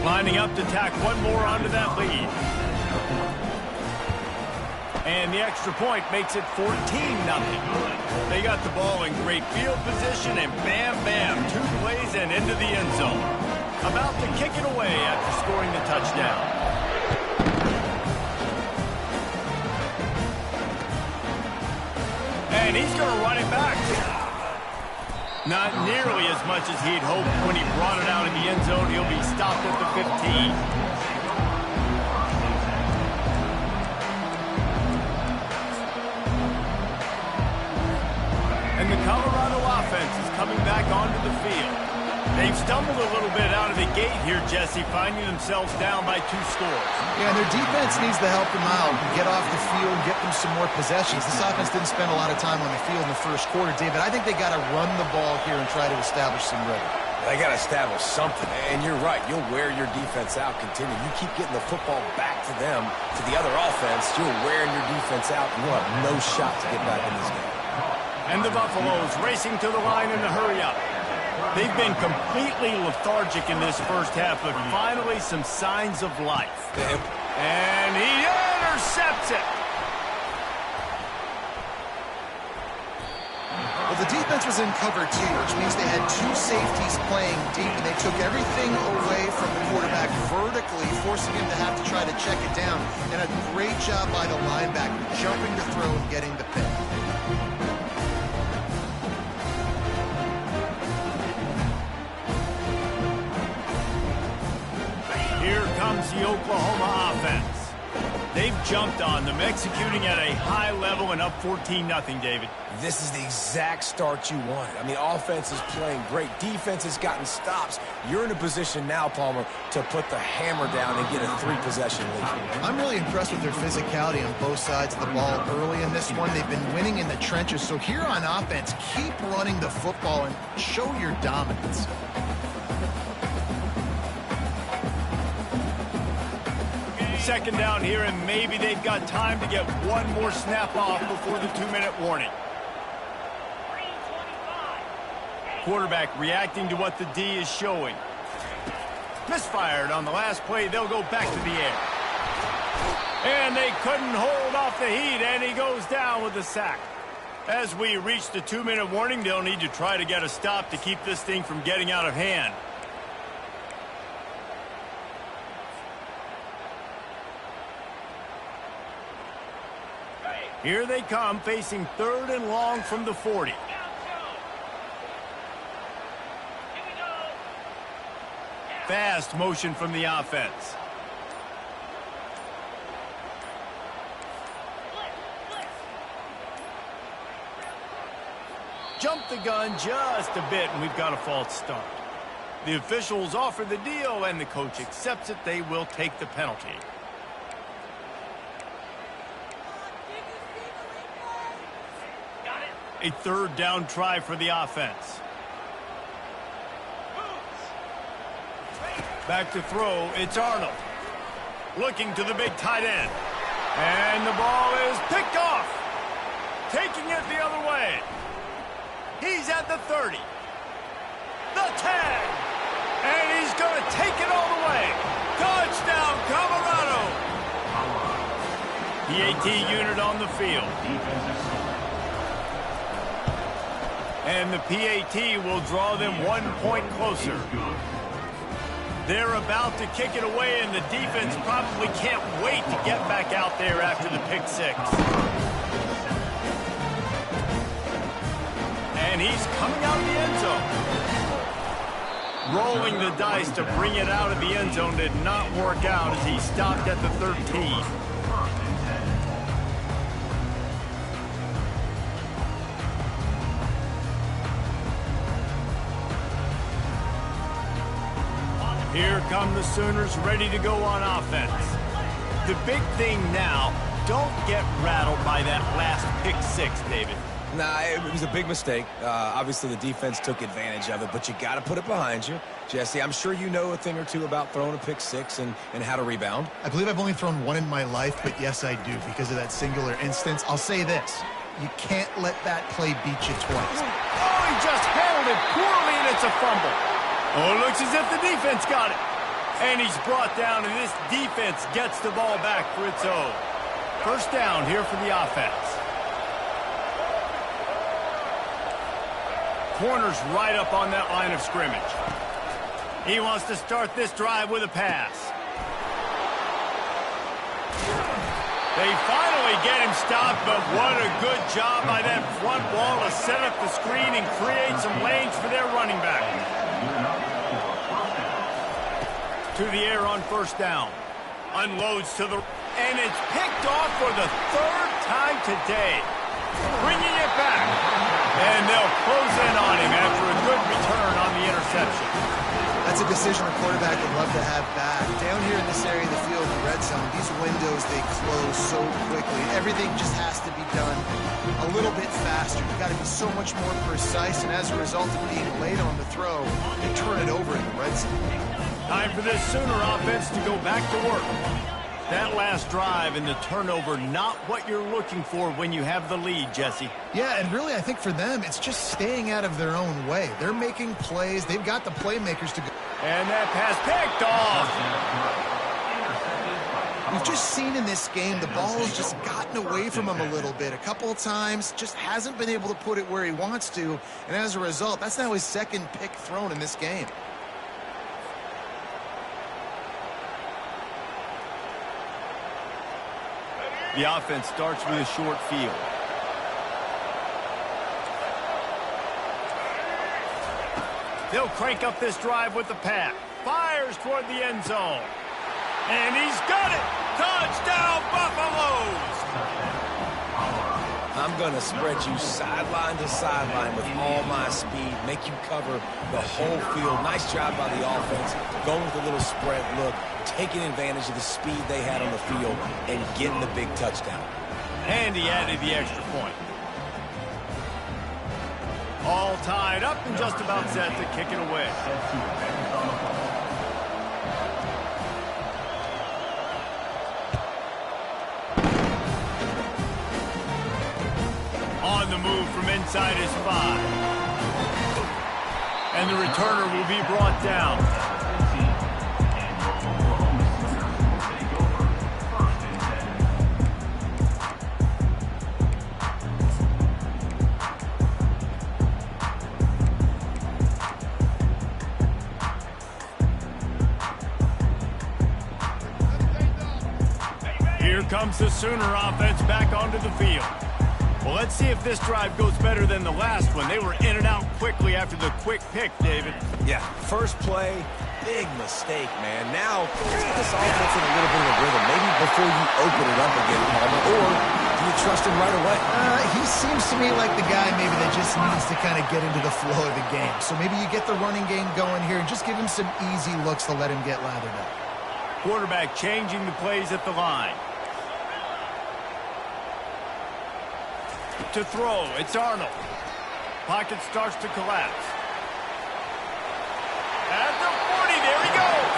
A: Lining up to tack one more onto that lead. And the extra point makes it 14-0. They got the ball in great field position, and bam, bam, 2 plays and into the end zone. About to kick it away after scoring the touchdown. And he's going to run it back. Not nearly as much as he'd hoped when he brought it out in the end zone. He'll be stopped at the 15. And the Colorado offense is coming back onto the field. They've stumbled a little bit out of the gate here, Jesse, finding themselves down by 2 scores.
C: Yeah, their defense needs to help them out and get off the field, get them some more possessions. This offense didn't spend a lot of time on the field in the first quarter, David. I think they got to run the ball here and try to establish some rhythm.
E: They got to establish something, and you're right. You'll wear your defense out, continue. You keep getting the football back to them, to the other offense, you're wearing your defense out, and you'll have no shot to get back in this game.
A: And the Buffaloes racing to the line in the hurry-up. They've been completely lethargic in this first half, but finally some signs of life. And he intercepts it.
C: Well, the defense was in cover 2, which means they had 2 safeties playing deep, and they took everything away from the quarterback vertically, forcing him to have to try to check it down. And a great job by the linebacker, jumping to throw and getting the pick.
A: Here comes the Oklahoma offense. They've jumped on them, executing at a high level and up 14-0, David.
E: This is the exact start you wanted. I mean, offense is playing great. Defense has gotten stops. You're in a position now, Palmer, to put the hammer down and get a 3-possession lead.
C: I'm really impressed with their physicality on both sides of the ball early in this one. They've been winning in the trenches. So here on offense, keep running the football and show your dominance.
A: Second down here, and maybe they've got time to get one more snap off before the 2-minute warning. Quarterback reacting to what the D is showing. Misfired on the last play. They'll go back to the air. And they couldn't hold off the heat, and he goes down with the sack. As we reach the 2-minute warning, they'll need to try to get a stop to keep this thing from getting out of hand. Here they come, facing 3rd and long from the 40. Fast motion from the offense. Jump the gun just a bit, and we've got a false start. The officials offer the deal, and the coach accepts it. They will take the penalty. A 3rd down try for the offense. Back to throw, it's Arnold. Looking to the big tight end. And the ball is picked off. Taking it the other way. He's at the 30. The 10. And he's going to take it all the way. Touchdown, Colorado. PAT unit on the field. And the PAT will draw them 1 point closer. They're about to kick it away, and the defense probably can't wait to get back out there after the pick six. And he's coming out of the end zone. Rolling the dice to bring it out of the end zone did not work out as he stopped at the 13. Here come the Sooners ready to go on offense. The big thing now, don't get rattled by that last pick six, David.
E: Nah, it was a big mistake. Obviously, the defense took advantage of it, but you got to put it behind you. Jesse, I'm sure you know a thing or two about throwing a pick six and how to rebound.
C: I believe I've only thrown one in my life, but yes, I do because of that singular instance. I'll say this. You can't let that play beat you twice.
A: Oh, he just handled it poorly, and it's a fumble. Oh, it looks as if the defense got it. And he's brought down, and this defense gets the ball back for its own. First down here for the offense. Corner's right up on that line of scrimmage. He wants to start this drive with a pass. They finally get him stopped, but what a good job by that front wall to set up the screen and create some lanes for their running back. To the air on first down. Unloads to the... And it's picked off for the third time today. Bringing it back. And they'll close in on him after a good return on the interception.
C: That's a decision the quarterback would love to have back. Down here in this area of the field, the red zone, these windows, they close so quickly. Everything just has to be done a little bit faster. You've got to be so much more precise, and as a result of being late on the throw, they turn it over in the red zone.
A: Time for this Sooner offense to go back to work. That last drive and the turnover, not what you're looking for when you have the lead, Jesse.
C: Yeah, and really, I think for them, it's just staying out of their own way. They're making plays. They've got the playmakers to go.
A: And that pass picked off.
C: We've just seen in this game, the ball has just gotten away from him a little bit. A couple of times, just hasn't been able to put it where he wants to. And as a result, that's now his second pick thrown in this game.
A: The offense starts with a short field. They'll crank up this drive with the pass. Fires toward the end zone. And he's got it! Touchdown, Buffaloes!
E: I'm going to spread you sideline to sideline with all my speed, make you cover the whole field. Nice job by the offense, going with a little spread look, taking advantage of the speed they had on the field, and getting the big touchdown.
A: And he added the extra point. All tied up and just about set to kick it away. On the move from inside his 5. And the returner will be brought down. Here comes the Sooner offense back onto the field. Well, let's see if this drive goes better than the last one. They were in and out quickly after the quick pick, David.
E: Yeah, first play, big mistake, man. Now, let's get this offense in a little bit of a rhythm. Maybe before you open it up again, Palmer, or do you trust him right away?
C: He seems to me like the guy maybe that just needs to kind of get into the flow of the game. So maybe you get the running game going here and just give him some easy looks to let him get lathered up.
A: Quarterback changing the plays at the line. To throw, it's Arnold. Pocket starts to collapse. At the 40, there he goes.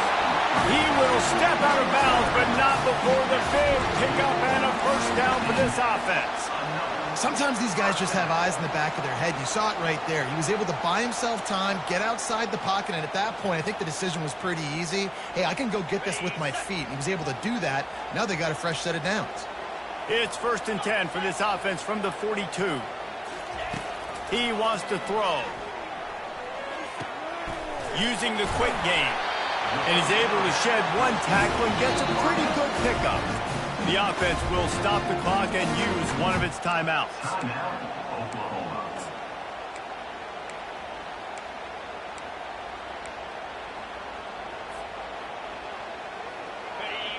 A: He will step out of bounds, but not before the big pickup and a first down for this offense.
C: Sometimes these guys just have eyes in the back of their head. You saw it right there. He was able to buy himself time, get outside the pocket, and at that point, I think the decision was pretty easy. Hey, I can go get this with my feet. He was able to do that. Now they got a fresh set of downs.
A: It's 1st and 10 for this offense from the 42. He wants to throw. Using the quick game. And he's able to shed one tackle and gets a pretty good pickup. The offense will stop the clock and use one of its timeouts.
D: Timeout, Oklahoma.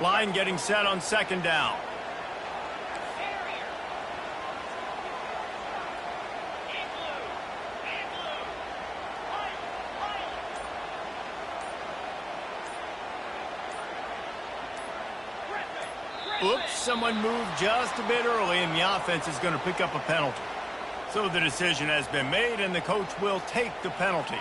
A: Line getting set on 2nd down. Oops, someone moved just a bit early, and the offense is going to pick up a penalty. So the decision has been made, and the coach will take the penalty.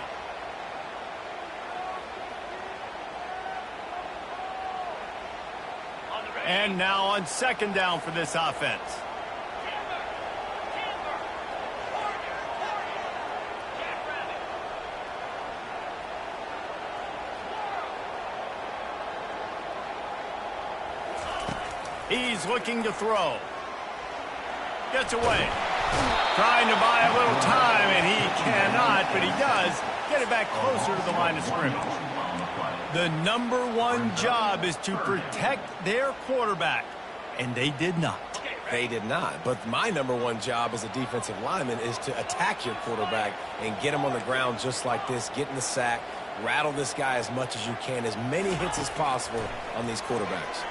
A: And now on 2nd down for this offense. He's looking to throw. Gets away. Trying to buy a little time, and he cannot, but he does get it back closer to the line of scrimmage. The #1 job is to protect their quarterback, and they did not.
E: They did not. But my #1 job as a defensive lineman is to attack your quarterback and get him on the ground just like this, get in the sack, rattle this guy as much as you can, as many hits as possible on these quarterbacks.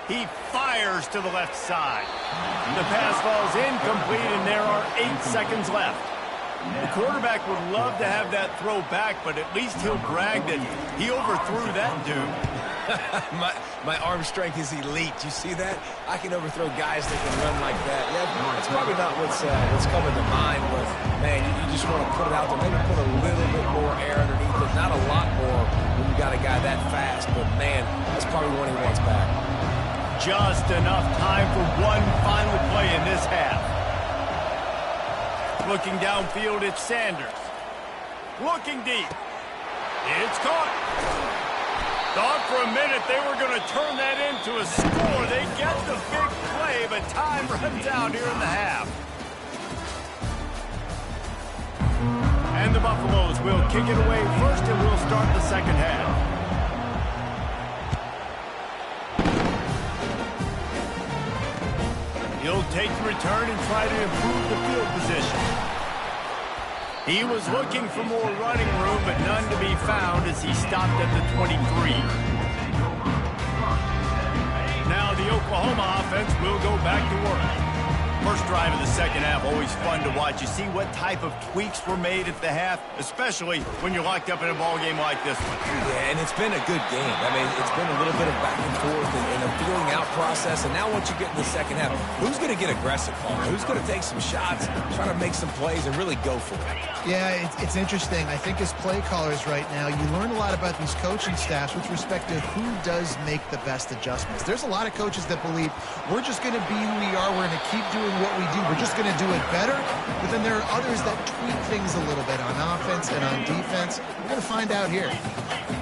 A: He fires to the left side. The pass falls incomplete, and there are 8 seconds left. The quarterback would love to have that throw back, but at least he'll brag that he overthrew that dude.
E: my arm strength is elite. You see that? I can overthrow guys that can run like that. Yeah, it's probably not what's coming to mind, but, man, you just want to put it out there. Maybe put a little bit more air underneath it. Not a lot more when you got a guy that fast, but, man, that's probably one he wants back.
A: Just enough time for one final play in this half. Looking downfield, it's Sanders. Looking deep. It's caught. Thought for a minute they were going to turn that into a score. They get the big play, but time runs out here in the half. And the Buffaloes will kick it away first, and we'll start the second half. He'll take the return and try to improve the field position. He was looking for more running room, but none to be found as he stopped at the 23. Now the Oklahoma offense will go back to work. First drive of the second half, always fun to watch. You see what type of tweaks were made at the half, especially when you're locked up in a ball game like this one.
E: Yeah, and it's been a good game. I mean, it's been a little bit of back and forth and a feeling out process. And now once you get in the second half, who's going to get aggressive, Paul? Who's going to take some shots, try to make some plays, and really go for it?
C: Yeah, it's interesting. I think as play callers right now, you learn a lot about these coaching staffs with respect to who does make the best adjustments. There's a lot of coaches that believe we're just going to be who we are. We're going to keep doing what we do. We're just going to do it better. But then there are others that tweak things a little bit on offense and on defense. We're going to find out here.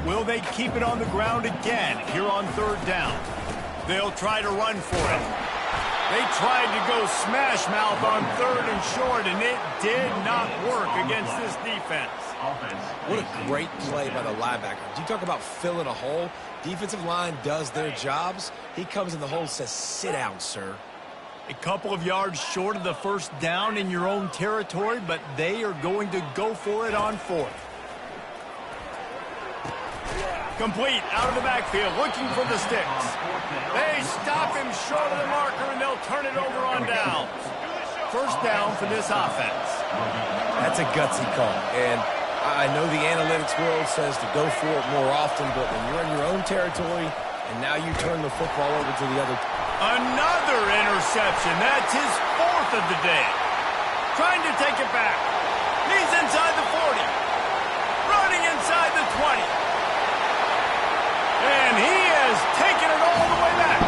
A: Will they keep it on the ground again here on 3rd down? They'll try to run for it. They tried to go smash mouth on 3rd and short, and it did not work against this defense.
E: What a great play by the linebacker. Do you talk about filling a hole? Defensive line does their jobs. He comes in the hole and says, "Sit down, sir."
A: A couple of yards short of the first down in your own territory, but they are going to go for it on 4th. Complete out of the backfield, looking for the sticks. They stop him short of the marker, and they'll turn it over on downs. First down for this offense.
E: That's a gutsy call. And I know the analytics world says to go for it more often, but when you're in your own territory and now you turn the football over to the other.
A: Another interception. That's his 4th of the day. Trying to take it back. He's inside the 40. Running inside the 20. And he has taken it all the way back.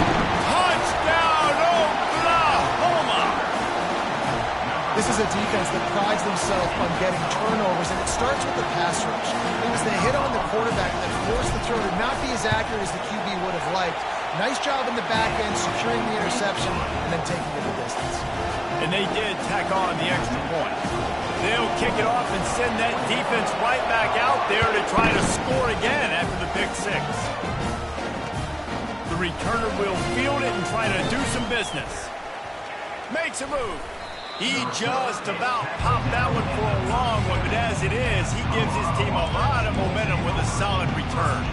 A: Touchdown, Oklahoma!
C: This is a defense that prides themselves on getting turnovers, and it starts with the pass rush. It was the hit on the quarterback that forced the throw to not be as accurate as the QB would have liked, Nice job in the back end, securing the interception, and then taking it the distance.
A: And they did tack on the extra point. They'll kick it off and send that defense right back out there to try to score again after the pick six. The returner will field it and try to do some business. Makes a move. He just about popped that one for a long one, but as it is, he gives his team a lot of momentum with a solid return.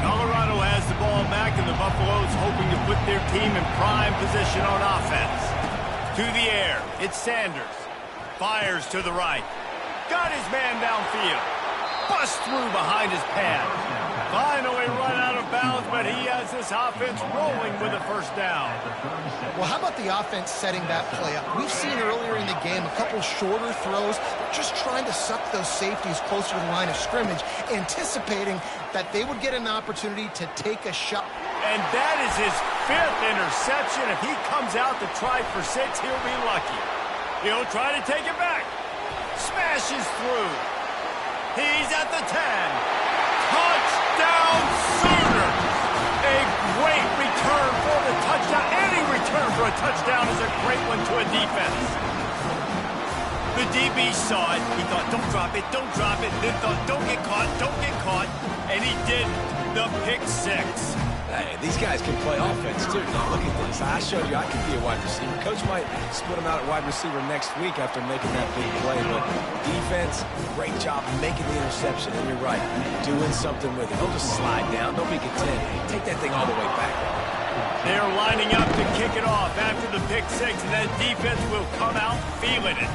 A: Colorado has the ball back, and the Buffaloes hoping to put their team in prime position on offense. To the air, it's Sanders. Fires to the right. Got his man downfield. Bust through behind his pad. Finally run out of bounds, but he has this offense rolling with a first down.
C: Well, how about the offense setting that play up? We've seen earlier in the game a couple shorter throws, just trying to suck those safeties closer to the line of scrimmage, anticipating that they would get an opportunity to take a shot.
A: And that is his 5th interception. If he comes out to try for 6, he'll be lucky. He'll try to take it back. Smashes through. He's at the 10. Touchdown Sooners! A great return for the touchdown. Any return for a touchdown is a great one to a defense. The DB saw it. He thought, don't drop it, don't drop it. Then thought, don't get caught, don't get caught. And he did the pick six.
E: Hey, these guys can play offense, too. Now, look at this. I showed you I could be a wide receiver. Coach might split him out at wide receiver next week after making that big play. But defense, great job making the interception. And you're right, doing something with it. Don't just slide down. Don't be content. Take that thing all the way back.
A: They're lining up to kick it off after the pick six, and that defense will come out feeling it.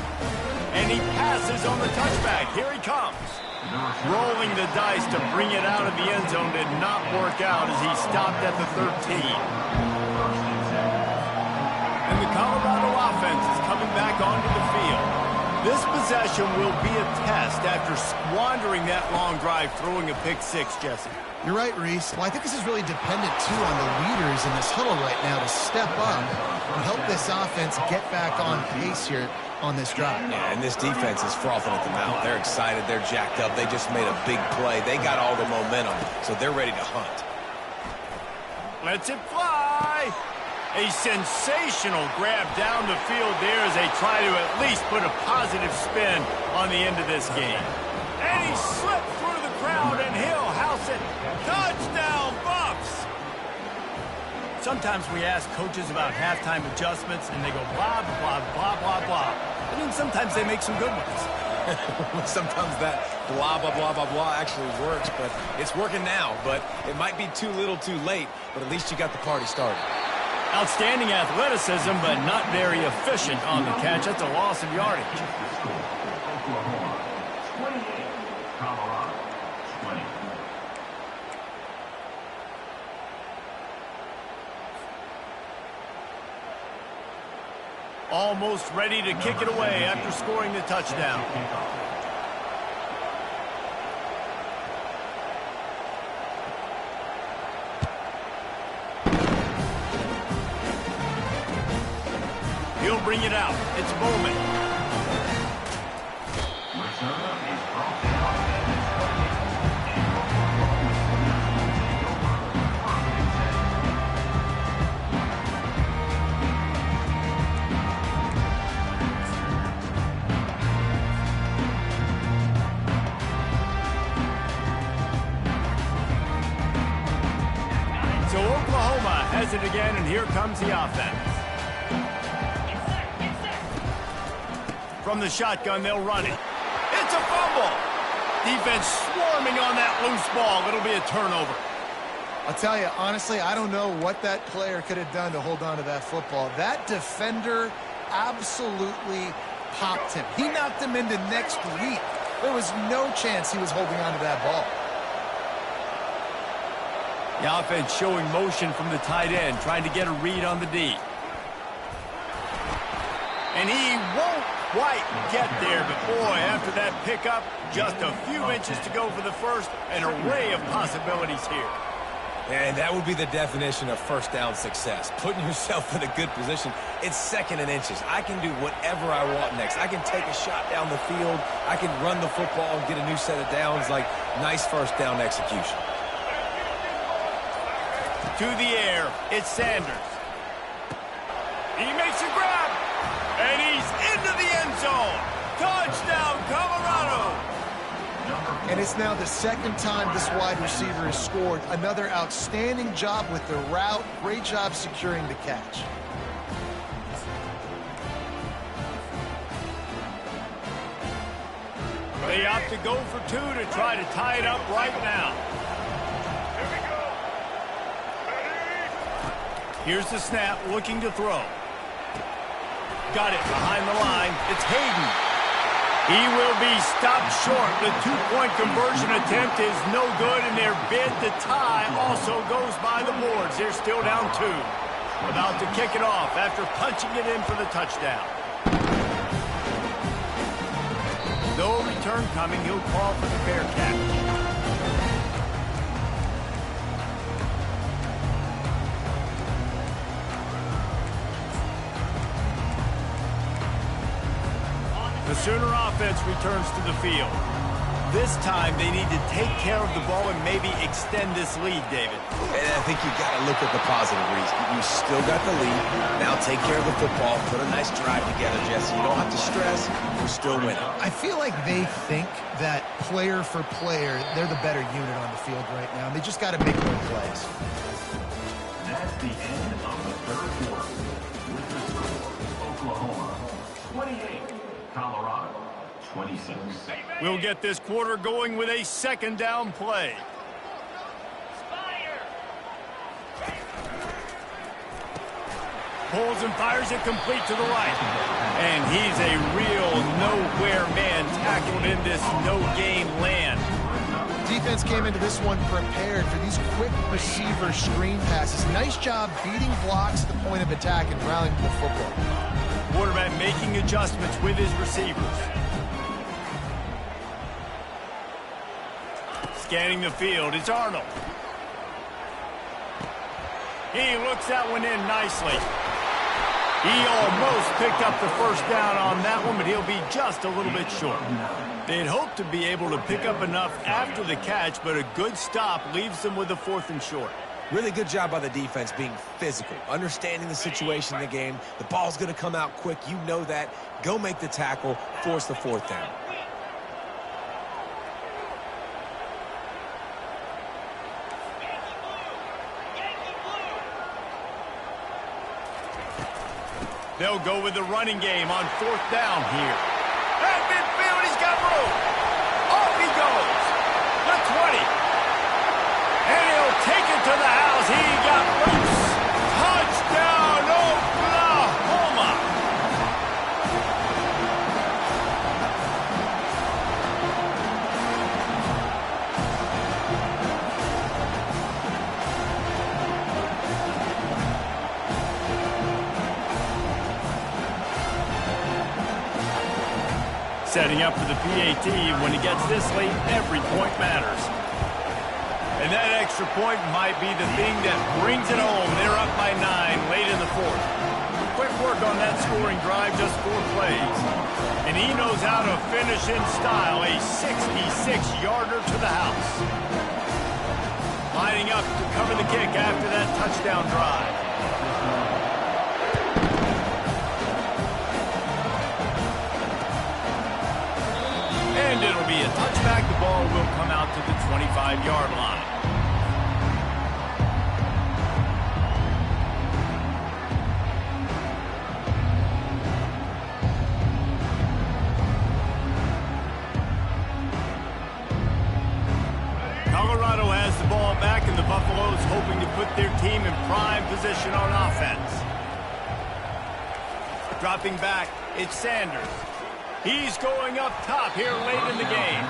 A: And he passes on the touchback. Here he comes. Rolling the dice to bring it out of the end zone did not work out as he stopped at the 13. And the Colorado offense is coming back onto the field. This possession will be a test after squandering that long drive throwing a pick six, Jesse.
C: You're right, Reese. Well, I think this is really dependent, too, on the leaders in this huddle right now to step up and help this offense get back on pace here on this drive.
E: Yeah, and this defense is frothing at the mouth. They're excited. They're jacked up. They just made a big play. They got all the momentum, so they're ready to hunt.
A: Lets it fly. A sensational grab down the field there as they try to at least put a positive spin on the end of this game. And he slipped through the crowd, and he'll house it. Touchdown, Buffs! Sometimes we ask coaches about halftime adjustments, and they go blah, blah, blah, blah, blah. I mean, sometimes they make some good ones.
E: Sometimes that blah, blah, blah, blah, blah actually works, but it's working now. But it might be too little too late, but at least you got the party started.
A: Outstanding athleticism, but not very efficient on the catch. That's a loss of yardage. Almost ready to kick it away after scoring the touchdown. He'll bring it out. It's Bowman. So Oklahoma has it again, and here comes the offense. From the shotgun, they'll run it. It's a fumble. Defense swarming on that loose ball. It'll be a turnover.
C: I'll tell you, honestly, I don't know what that player could have done to hold on to that football. That defender absolutely popped him. He knocked him into next week. There was no chance he was holding on to that ball.
A: The offense showing motion from the tight end, trying to get a read on the D. And he won't quite get there, but boy, after that pickup, just a few inches to go for the first, an array of possibilities here.
E: And that would be the definition of first down success. Putting yourself in a good position. It's second and inches. I can do whatever I want next. I can take a shot down the field. I can run the football and get a new set of downs. Like, Nice first down execution.
A: To the air, it's Sanders. He makes a grab, and he's into the end zone. Touchdown, Colorado.
C: And it's now the second time this wide receiver has scored. Another outstanding job with the route. Great job securing the catch.
A: They opt to go for two to try to tie it up right now. Here's the snap, looking to throw. Got it behind the line. It's Hayden. He will be stopped short. The two-point conversion attempt is no good, and their bid to tie also goes by the boards. They're still down 2. About to kick it off after punching it in for the touchdown. No return coming. He'll call for the fair catch. The Sooner offense returns to the field. This time, they need to take care of the ball and maybe extend this lead, David.
E: And I think you've got to look at the positive reason. You still got the lead. Now take care of the football. Put a nice drive together, Jesse. You don't have to stress. We're still winning.
C: I feel like they think that player for player, they're the better unit on the field right now. They just got to make more plays.
D: That's the end of the third quarter. With the score, Oklahoma 28, Colorado 26.
A: We'll get this quarter going with a second down play. Pulls and fires it complete to the right. And he's a real nowhere man tackled in this no-gain land.
C: Defense came into this one prepared for these quick receiver screen passes. Nice job beating blocks at the point of attack and rallying to the football.
A: Quarterback making adjustments with his receivers. Scanning the field, it's Arnold. He looks that one in nicely. He almost picked up the first down on that one, but he'll be just a little bit short. They'd hoped to be able to pick up enough after the catch, but a good stop leaves them with a 4th and short.
E: Really good job by the defense being physical, understanding the situation in the game. The ball's going to come out quick. You know that. Go make the tackle, force the 4th down.
A: They'll go with the running game on 4th down here. At midfield, he's got room. Off he goes. The 20. And he'll take it to the house. He got loose. Touchdown, Oklahoma. Setting up for the PAT. When he gets this late, every point matters. And that extra point might be the thing that brings it home. They're up by 9 late in the 4th. Quick work on that scoring drive, just 4 plays. And he knows how to finish in style, a 66-yarder to the house. Lining up to cover the kick after that touchdown drive. And it'll be a touchback. The ball will come out to the 25-yard line. Colorado has the ball back, and the Buffaloes hoping to put their team in prime position on offense. Dropping back, it's Sanders. He's going up top here late in the game.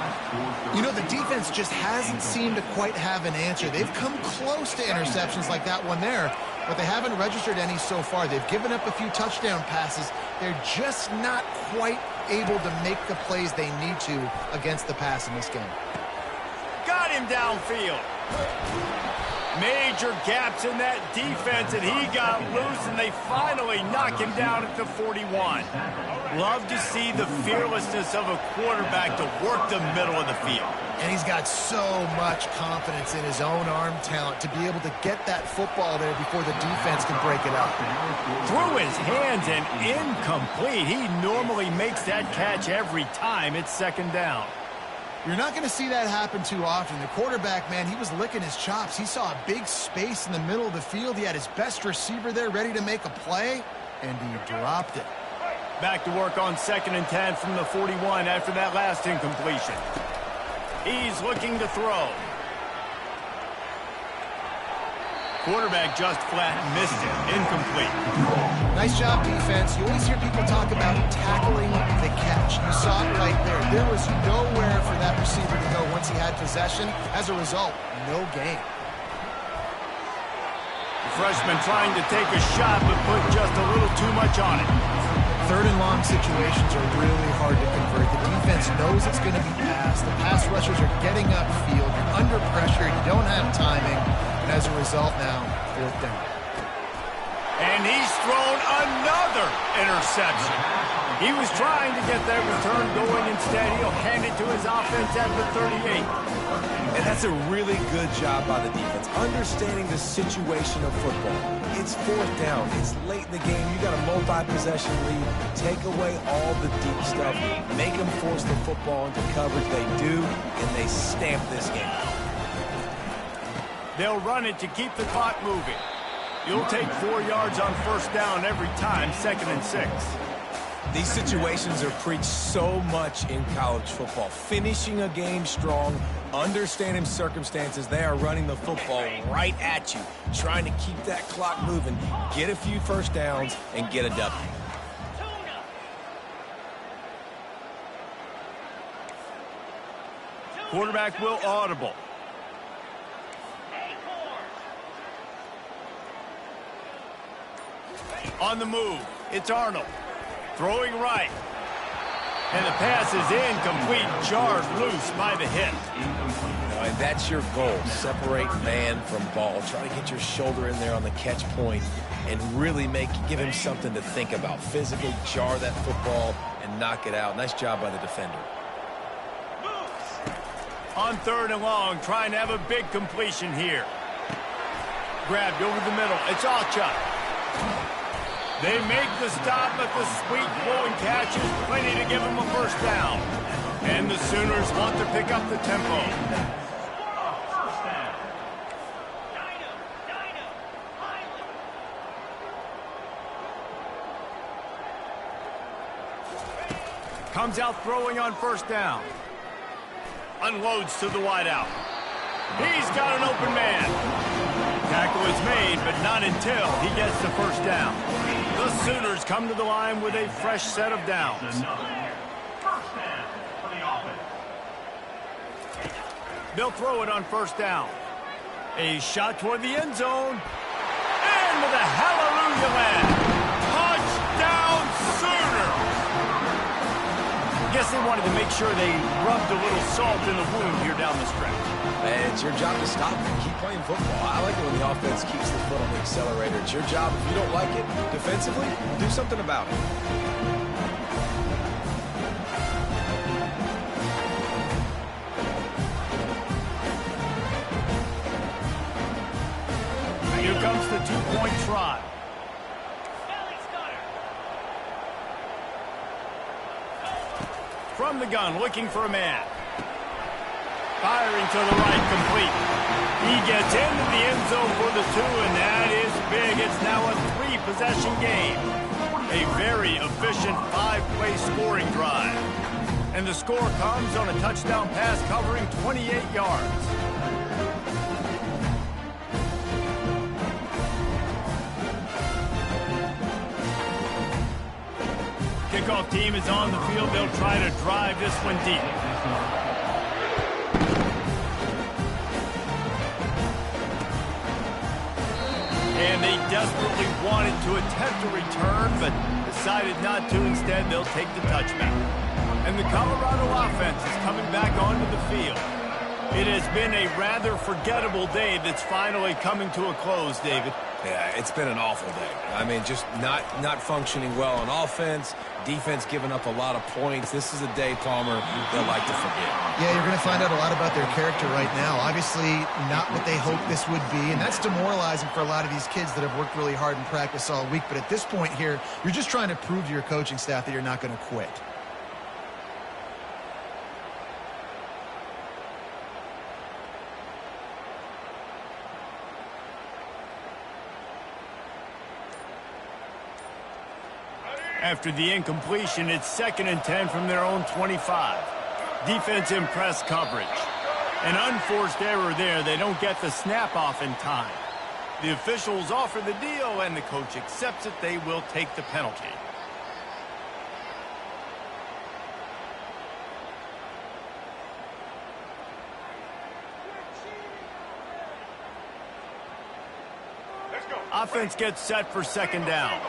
C: You know, the defense just hasn't seemed to quite have an answer. They've come close to interceptions like that one there, but they haven't registered any so far. They've given up a few touchdown passes. They're just not quite able to make the plays they need to against the pass in this game.
A: Got him downfield. Major gaps in that defense, and he got loose, and they finally knock him down at the 41. Love to see the fearlessness of a quarterback to work the middle of the field.
C: And he's got so much confidence in his own arm talent to be able to get that football there before the defense can break it up.
A: Through his hands and incomplete. He normally makes that catch every time it's second down.
C: You're not going to see that happen too often. The quarterback, man, he was licking his chops. He saw a big space in the middle of the field. He had his best receiver there ready to make a play, and he dropped it.
A: Back to work on 2nd and 10 from the 41 after that last incompletion. He's looking to throw. Quarterback just flat missed it. Incomplete.
C: Nice job, defense. You always hear people talk about tackling the catch. You saw it right there. There was nowhere for that receiver to go once he had possession. As a result, no gain.
A: The freshman trying to take a shot, but put just a little too much on it.
C: 3rd and long situations are really hard to convert. The defense knows it's going to be passed. The pass rushers are getting upfield. You're under pressure. You don't have timing. And as a result now, 4th down.
A: And he's thrown another interception. He was trying to get that return going. Instead, he'll hand it to his offense at the 38.
E: And that's a really good job by the defense, understanding the situation of football. It's 4th down. It's late in the game. You got a multi-possession lead. Take away all the deep stuff. Make them force the football into coverage. They do, and they stamp this game.
A: They'll run it to keep the clock moving. You'll take 4 yards on 1st down every time, 2nd and 6.
E: These situations are preached so much in college football. Finishing a game strong, understanding circumstances. They are running the football right at you, trying to keep that clock moving, get a few 1st downs, and get a W.
A: Quarterback will audible. On the move, it's Arnold. Throwing right. And the pass is incomplete, jarred loose by the hip.
E: And that's your goal. Separate man from ball. Try to get your shoulder in there on the catch point and really give him something to think about. Physically jar that football and knock it out. Nice job by the defender.
A: On 3rd and long, trying to have a big completion here. Grabbed over the middle. It's Alchuk. They make the stop, but the sweet flowing catch is plenty to give them a 1st down. And the Sooners want to pick up the tempo. Comes out throwing on 1st down. Unloads to the wideout. He's got an open man. Tackle is made, but not until he gets the 1st down. The Sooners come to the line with a fresh set of downs. They'll throw it on 1st down. A shot toward the end zone. And with a hallelujah land. Touchdown Sooners! Guess they wanted to make sure they rubbed a little salt in the wound here down the stretch.
E: And it's your job to stop them. Keep playing football. I like it when the offense keeps the foot on the accelerator. It's your job. If you don't like it defensively, do something about it.
A: Here comes the 2-point try. From the gun, looking for a man. Firing to the right, complete. He gets into the end zone for the 2, and that is big. It's now a 3-possession game. A very efficient 5-play scoring drive. And the score comes on a touchdown pass covering 28 yards. Kickoff team is on the field. They'll try to drive this one deep. And they desperately wanted to attempt a return, but decided not to. Instead, they'll take the touchback. And the Colorado offense is coming back onto the field. It has been a rather forgettable day that's finally coming to a close, David.
E: Yeah, it's been an awful day. I mean, just not functioning well on offense, defense giving up a lot of points. This is a day, Palmer, they'll like to forget.
C: Yeah, you're going to find out a lot about their character right now. Obviously, not what they hoped this would be, and that's demoralizing for a lot of these kids that have worked really hard in practice all week. But at this point here, you're just trying to prove to your coaching staff that you're not going to quit.
A: After the incompletion, it's 2nd and 10 from their own 25. Defense in press coverage. An unforced error there. They don't get the snap off in time. The officials offer the deal, and the coach accepts it. They will take the penalty. Offense gets set for 2nd down.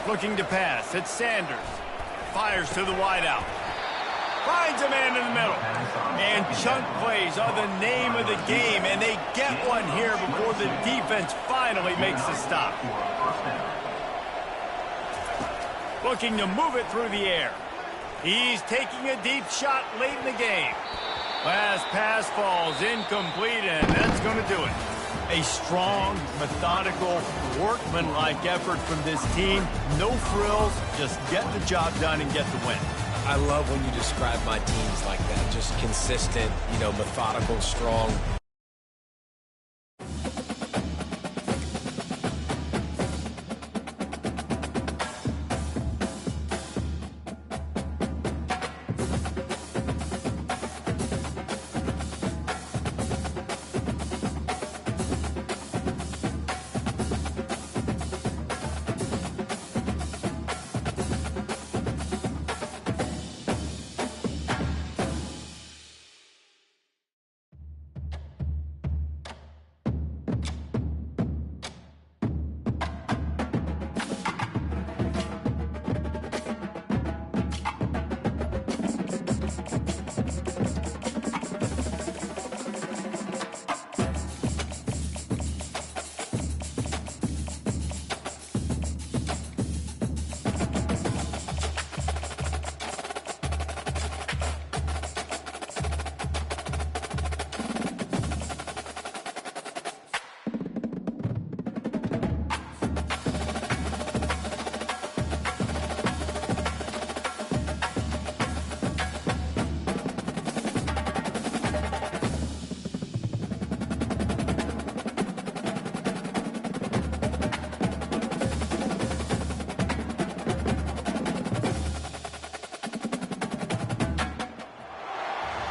A: Looking to pass. It's Sanders. Fires to the wideout. Finds a man in the middle. And chunk plays are the name of the game, and they get one here before the defense finally makes the stop. Looking to move it through the air. He's taking a deep shot late in the game. Last pass falls incomplete, and that's going to do it. A strong, methodical, workmanlike effort from this team. No frills, just get the job done and get the win.
E: I love when you describe my teams like that. Just consistent, methodical, strong.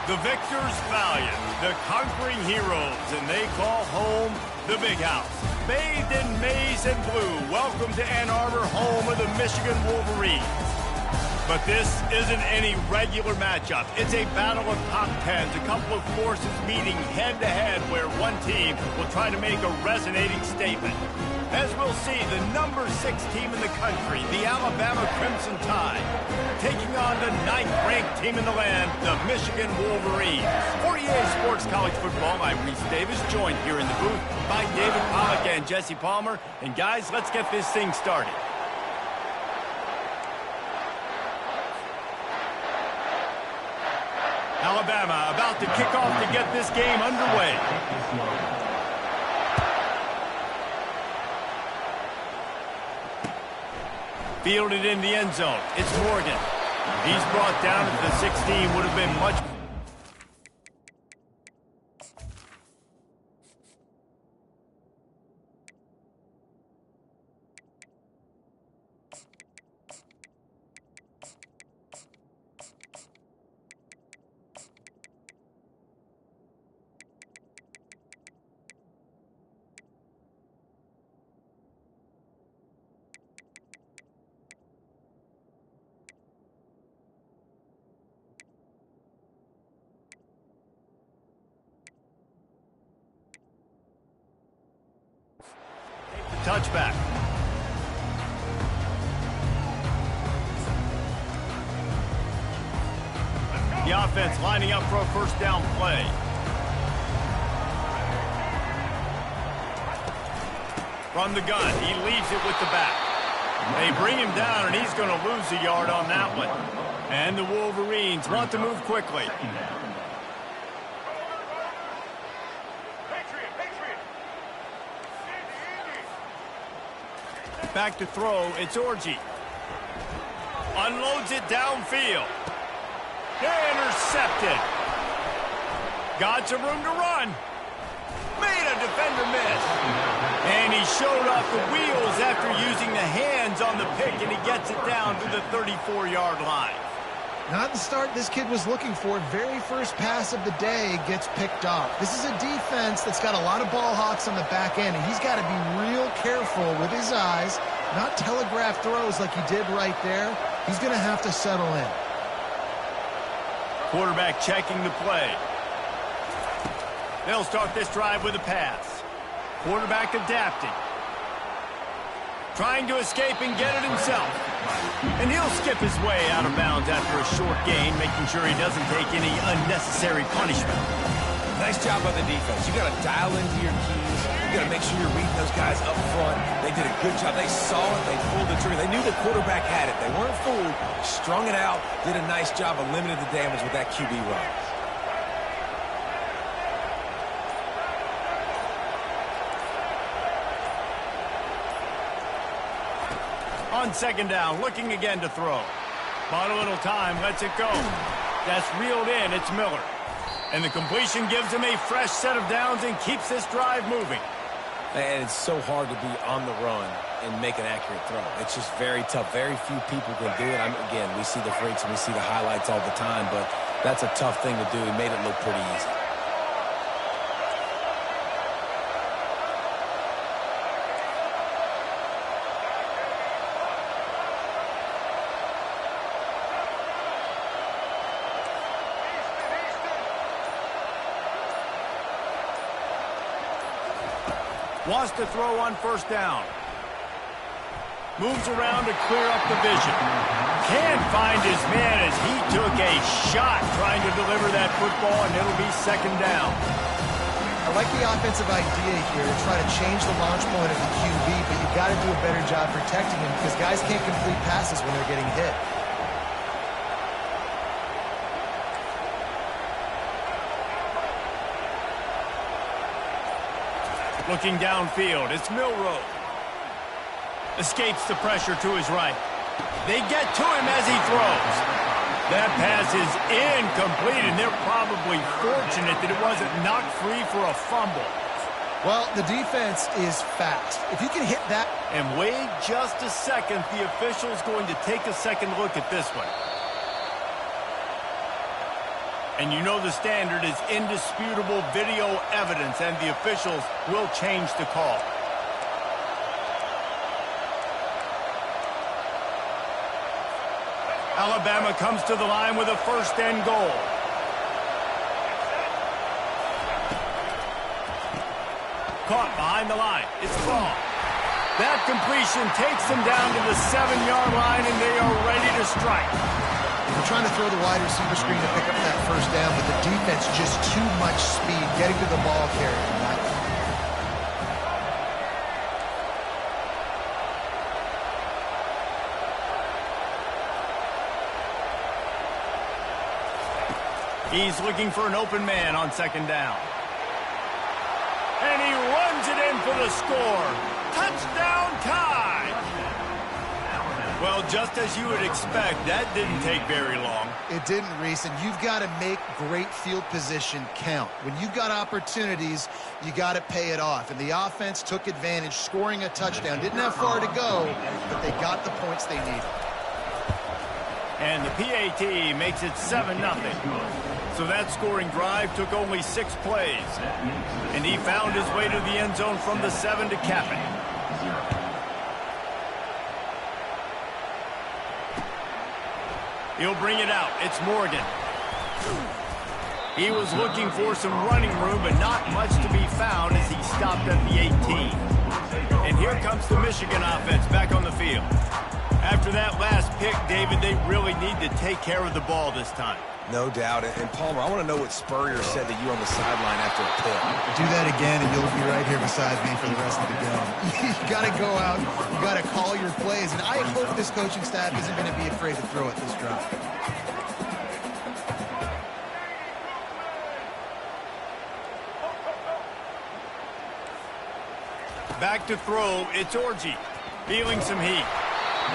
A: The victors valiant, the conquering heroes, and they call home the Big House. Bathed in maize and blue, welcome to Ann Arbor, home of the Michigan Wolverines. But this isn't any regular matchup. It's a battle of top tens, a couple of forces meeting head-to-head where one team will try to make a resonating statement. As we'll see, the number 6 team in the country, the Alabama Crimson Tide, taking on the 9th-ranked team in the land, the Michigan Wolverines. For EA Sports College Football, I'm Reese Davis, joined here in the booth by David Pollack and Jesse Palmer. And guys, let's get this thing started. Alabama about to kick off to get this game underway. Fielded in the end zone. It's Morgan. He's brought down at the 16. Would have been much. Touchback. The offense lining up for a first down play. From the gun, he leaves it with the back. They bring him down, and he's going to lose a yard on that one. And the Wolverines want to move quickly. Back to throw, it's Orji. Unloads it downfield. Intercepted. Got some room to run. Made a defender miss. And he showed off the wheels after using the hands on the pick, and he gets it down to the 34-yard line.
C: Not the start this kid was looking for. Very first pass of the day gets picked off. This is a defense that's got a lot of ball hawks on the back end, and he's got to be real careful with his eyes, not telegraph throws like he did right there. He's going to have to settle in.
A: Quarterback checking the play. They'll start this drive with a pass. Quarterback adapting. Trying to escape and get it himself. And he'll skip his way out of bounds after a short gain, making sure he doesn't take any unnecessary punishment.
E: Nice job by the defense. You got to dial into your keys. You got to make sure you're reading those guys up front. They did a good job. They saw it. They pulled the trigger. They knew the quarterback had it. They weren't fooled. Strung it out. Did a nice job of limiting the damage with that QB run.
A: On second down, looking again to throw. Bought a little time, lets it go. That's reeled in, it's Miller. And the completion gives him a fresh set of downs and keeps this drive moving.
E: And it's so hard to be on the run and make an accurate throw. It's just very tough. Very few people can do it. Again, we see the freaks and we see the highlights all the time, but that's a tough thing to do. He made it look pretty easy.
A: Wants to throw on first down. Moves around to clear up the vision. Can't find his man as he took a shot trying to deliver that football, and it'll be second down.
C: I like the offensive idea here to try to change the launch point of the QB, but you've got to do a better job protecting him because guys can't complete passes when they're getting hit.
A: Looking downfield, it's Milroe. Escapes the pressure to his right. They get to him as he throws. That pass is incomplete, and they're probably fortunate that it wasn't knocked free for a fumble.
C: Well, the defense is fast. If you can hit that...
A: And wait just a second. The official's going to take a second look at this one. And you know the standard is indisputable video evidence, and the officials will change the call. Alabama comes to the line with a first and goal. Caught behind the line. It's ball. That completion takes them down to the 7-yard line, and they are ready to strike.
C: They're trying to throw the wide receiver screen to pick up that first down, but the defense just too much speed getting to the ball carrier.
A: He's looking for an open man on second down. And he runs it in for the score. Touchdown time! Well, just as you would expect, that didn't take very long.
C: It didn't, Reese, and you've got to make great field position count. When you've got opportunities, you got to pay it off. And the offense took advantage, scoring a touchdown. Didn't have far to go, but they got the points they needed.
A: And the PAT makes it 7-0. So that scoring drive took only 6 plays. And he found his way to the end zone from the 7 to cap it. He'll bring it out. It's Morgan. He was looking for some running room, but not much to be found as he stopped at the 18. And here comes the Michigan offense back on the field. After that last pick, David, they really need to take care of the ball this time.
E: No doubt. And Palmer, I want to know what Spurrier said to you on the sideline after a pick.
C: Do that again, and you'll be right here beside me for the rest of the game. You got to go out. You got to call your plays. And I hope this coaching staff isn't going to be afraid to throw it this drive.
A: Back to throw, it's Orji, feeling some heat.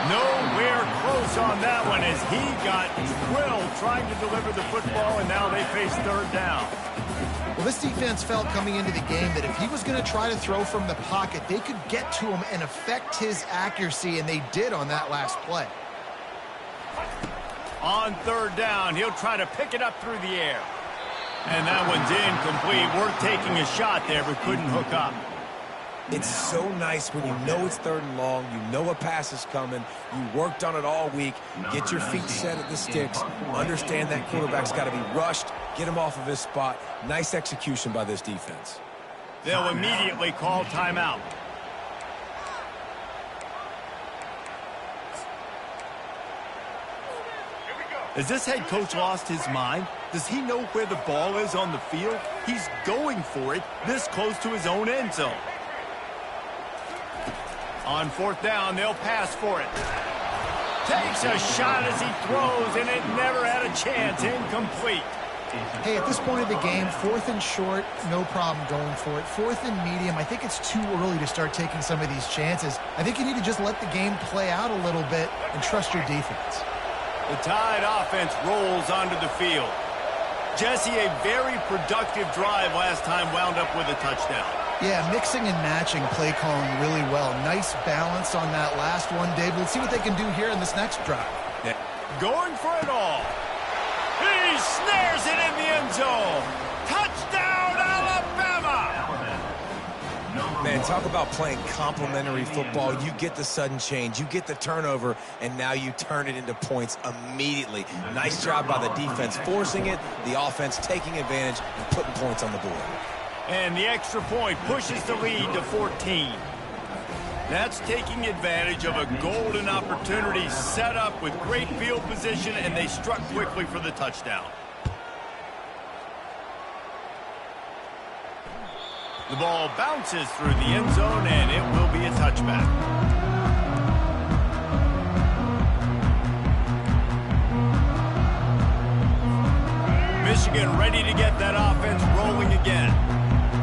A: Nowhere close on that one as he got drilled trying to deliver the football, and now they face third down.
C: Well, this defense felt coming into the game that if he was going to try to throw from the pocket, they could get to him and affect his accuracy, and they did on that last play.
A: On third down, he'll try to pick it up through the air. And that one's incomplete. We're taking a shot there, but couldn't hook up.
E: It's so nice when you know it's third and long, you know a pass is coming, you worked on it all week, get your feet set at the sticks, understand that quarterback's got to be rushed, get him off of his spot. Nice execution by this defense.
A: They'll immediately call timeout. Has this head coach lost his mind? Does he know where the ball is on the field? He's going for it this close to his own end zone. On fourth down, they'll pass for it. Takes a shot as he throws, and it never had a chance. Incomplete.
C: Hey, at this point of the game, fourth and short, no problem going for it. Fourth and medium, I think it's too early to start taking some of these chances. I think you need to just let the game play out a little bit and trust your defense.
A: The Tide offense rolls onto the field. Jesse, a very productive drive last time, wound up with a touchdown.
C: Yeah, mixing and matching play calling really well. Nice balance on that last one, Dave. Let's see what they can do here in this next drive.
A: Yeah. Going for it all. He snares it in the end zone. Touchdown, Alabama!
E: Man, talk about playing complementary football. You get the sudden change, you get the turnover, and now you turn it into points immediately. Nice job by the defense forcing it, the offense taking advantage and putting points on the board.
A: And the extra point pushes the lead to 14. That's taking advantage of a golden opportunity set up with great field position, and they struck quickly for the touchdown. The ball bounces through the end zone, and it will be a touchback. Michigan ready to get that offense rolling again.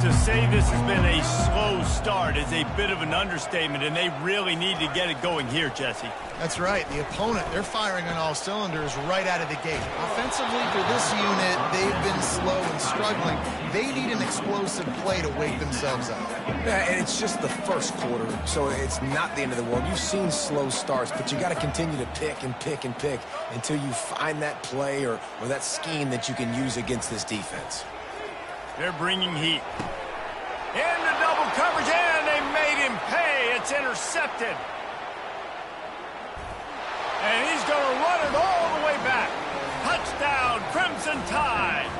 A: To say this has been a slow start is a bit of an understatement, and they really need to get it going here, Jesse.
C: That's right. The opponent, they're firing on all cylinders right out of the gate. Offensively, for this unit, they've been slow and struggling. They need an explosive play to wake themselves up.
E: Yeah, and it's just the first quarter, so it's not the end of the world. You've seen slow starts, but you got to continue to pick and pick and pick until you find that play or that scheme that you can use against this defense.
A: They're bringing heat. Into double coverage, and they made him pay. It's intercepted. And he's going to run it all the way back. Touchdown, Crimson Tide.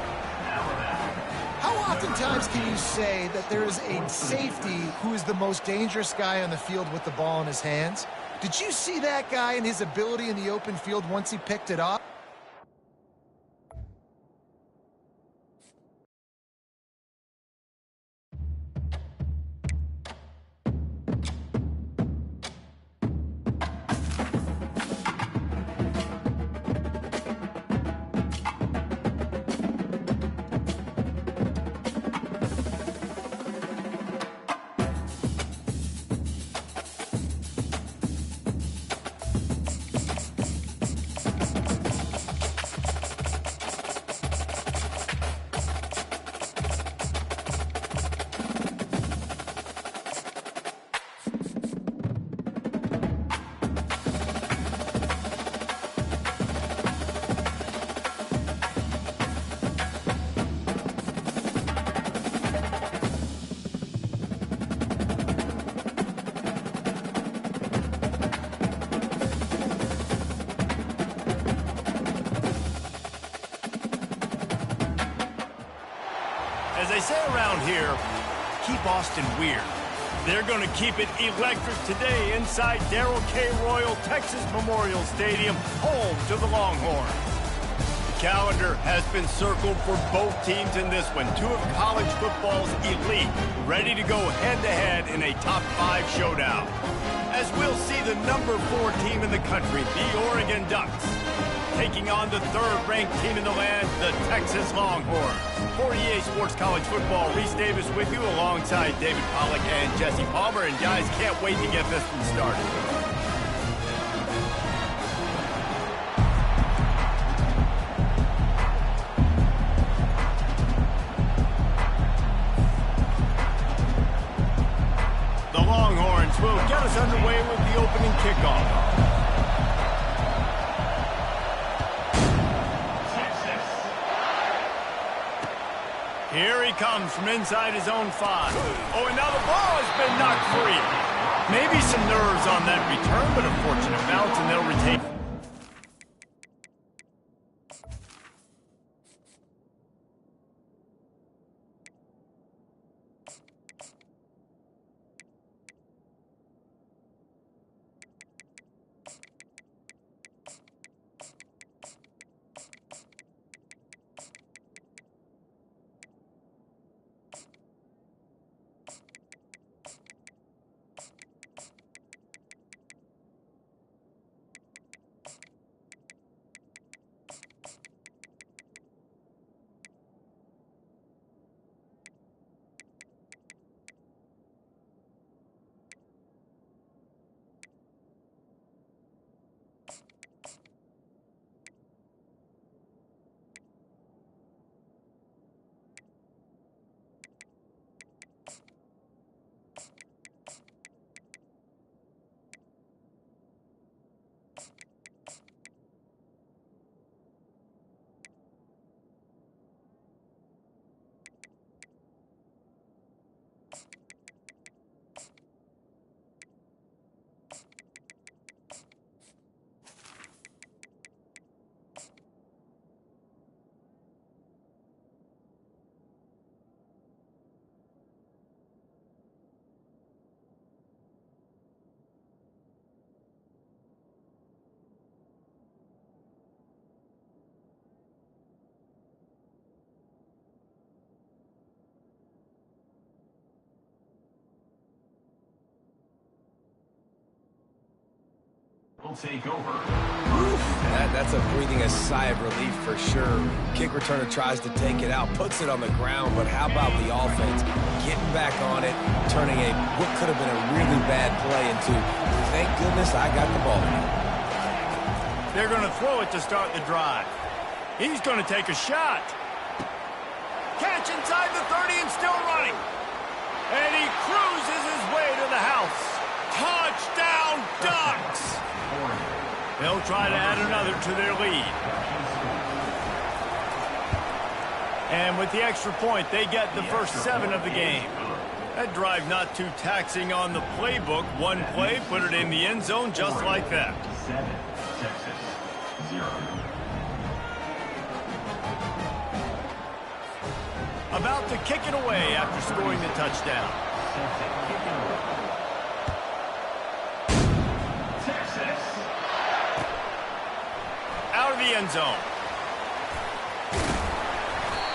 C: How oftentimes can you say that there is a safety who is the most dangerous guy on the field with the ball in his hands? Did you see that guy and his ability in the open field once he picked it up?
A: As they say around here, keep Austin weird. They're going to keep it electric today inside Darrell K. Royal Texas Memorial Stadium, home to the Longhorns. calendar has been circled for both teams in this one. Two of college football's elite, ready to go head-to-head in a top-5 showdown. As we'll see the number 4 team in the country, the Oregon Ducks, taking on the 3rd-ranked team in the land, the Texas Longhorns. For EA Sports College Football, Reese Davis with you alongside David Pollack and Jesse Palmer. And guys, can't wait to get this one started. The Longhorns will get us underway with the opening kickoff. Here he comes from inside his own 5. Oh, and now the ball has been knocked free. Maybe some nerves on that return, but a fortunate bounce, and they'll retain.
D: Will take over.
E: That's a breathing a sigh of relief for sure. Kick returner tries to take it out, puts it on the ground, but how about the offense getting back on it, turning what could have been a really bad play into, thank goodness I got the ball.
A: They're going to throw it to start the drive. He's going to take a shot. Catch inside the 30 and still running. And he cruises his way to the house. Touchdown, Ducks! They'll try to add another to their lead. And with the extra point, they get the first 7 of the game. That drive not too taxing on the playbook. One play, put it in the end zone just like that.
D: 7, Texas, 0.
A: About to kick it away after scoring the touchdown.
D: Texas.
A: Out of the end zone.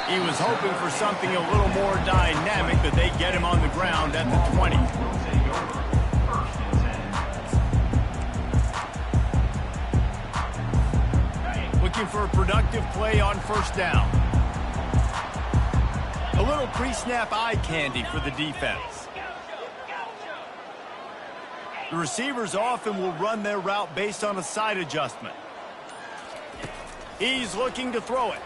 A: He was hoping for something a little more dynamic, but they get him on the ground at the 20. Looking for a productive play on first down. A little pre-snap eye candy for the defense. The receivers often will run their route based on a side adjustment. He's looking to throw it.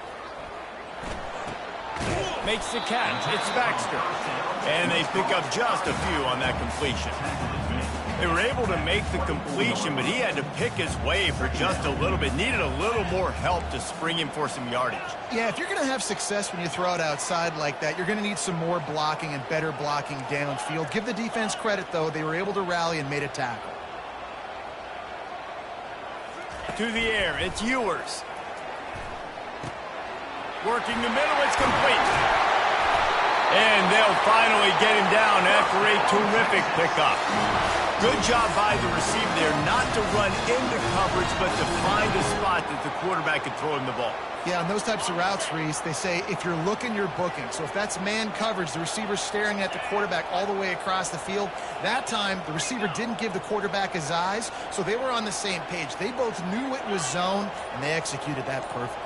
A: Makes the catch. It's Baxter. And they pick up just a few on that completion. They were able to make the completion, but he had to pick his way for just a little bit. Needed a little more help to spring him for some yardage.
C: Yeah, if you're going to have success when you throw it outside like that, you're going to need some more blocking and better blocking downfield. Give the defense credit, though. They were able to rally and made a tackle.
A: To the air, it's Ewers. Working the middle, it's complete. And they'll finally get him down after a terrific pickup. Good job by the receiver there not to run into coverage, but to find a spot that the quarterback could throw him the ball.
C: Yeah, on those types of routes, Reese, they say if you're looking, you're booking. So if that's man coverage, the receiver's staring at the quarterback all the way across the field. That time, the receiver didn't give the quarterback his eyes, so they were on the same page. They both knew it was zone, and they executed that perfectly.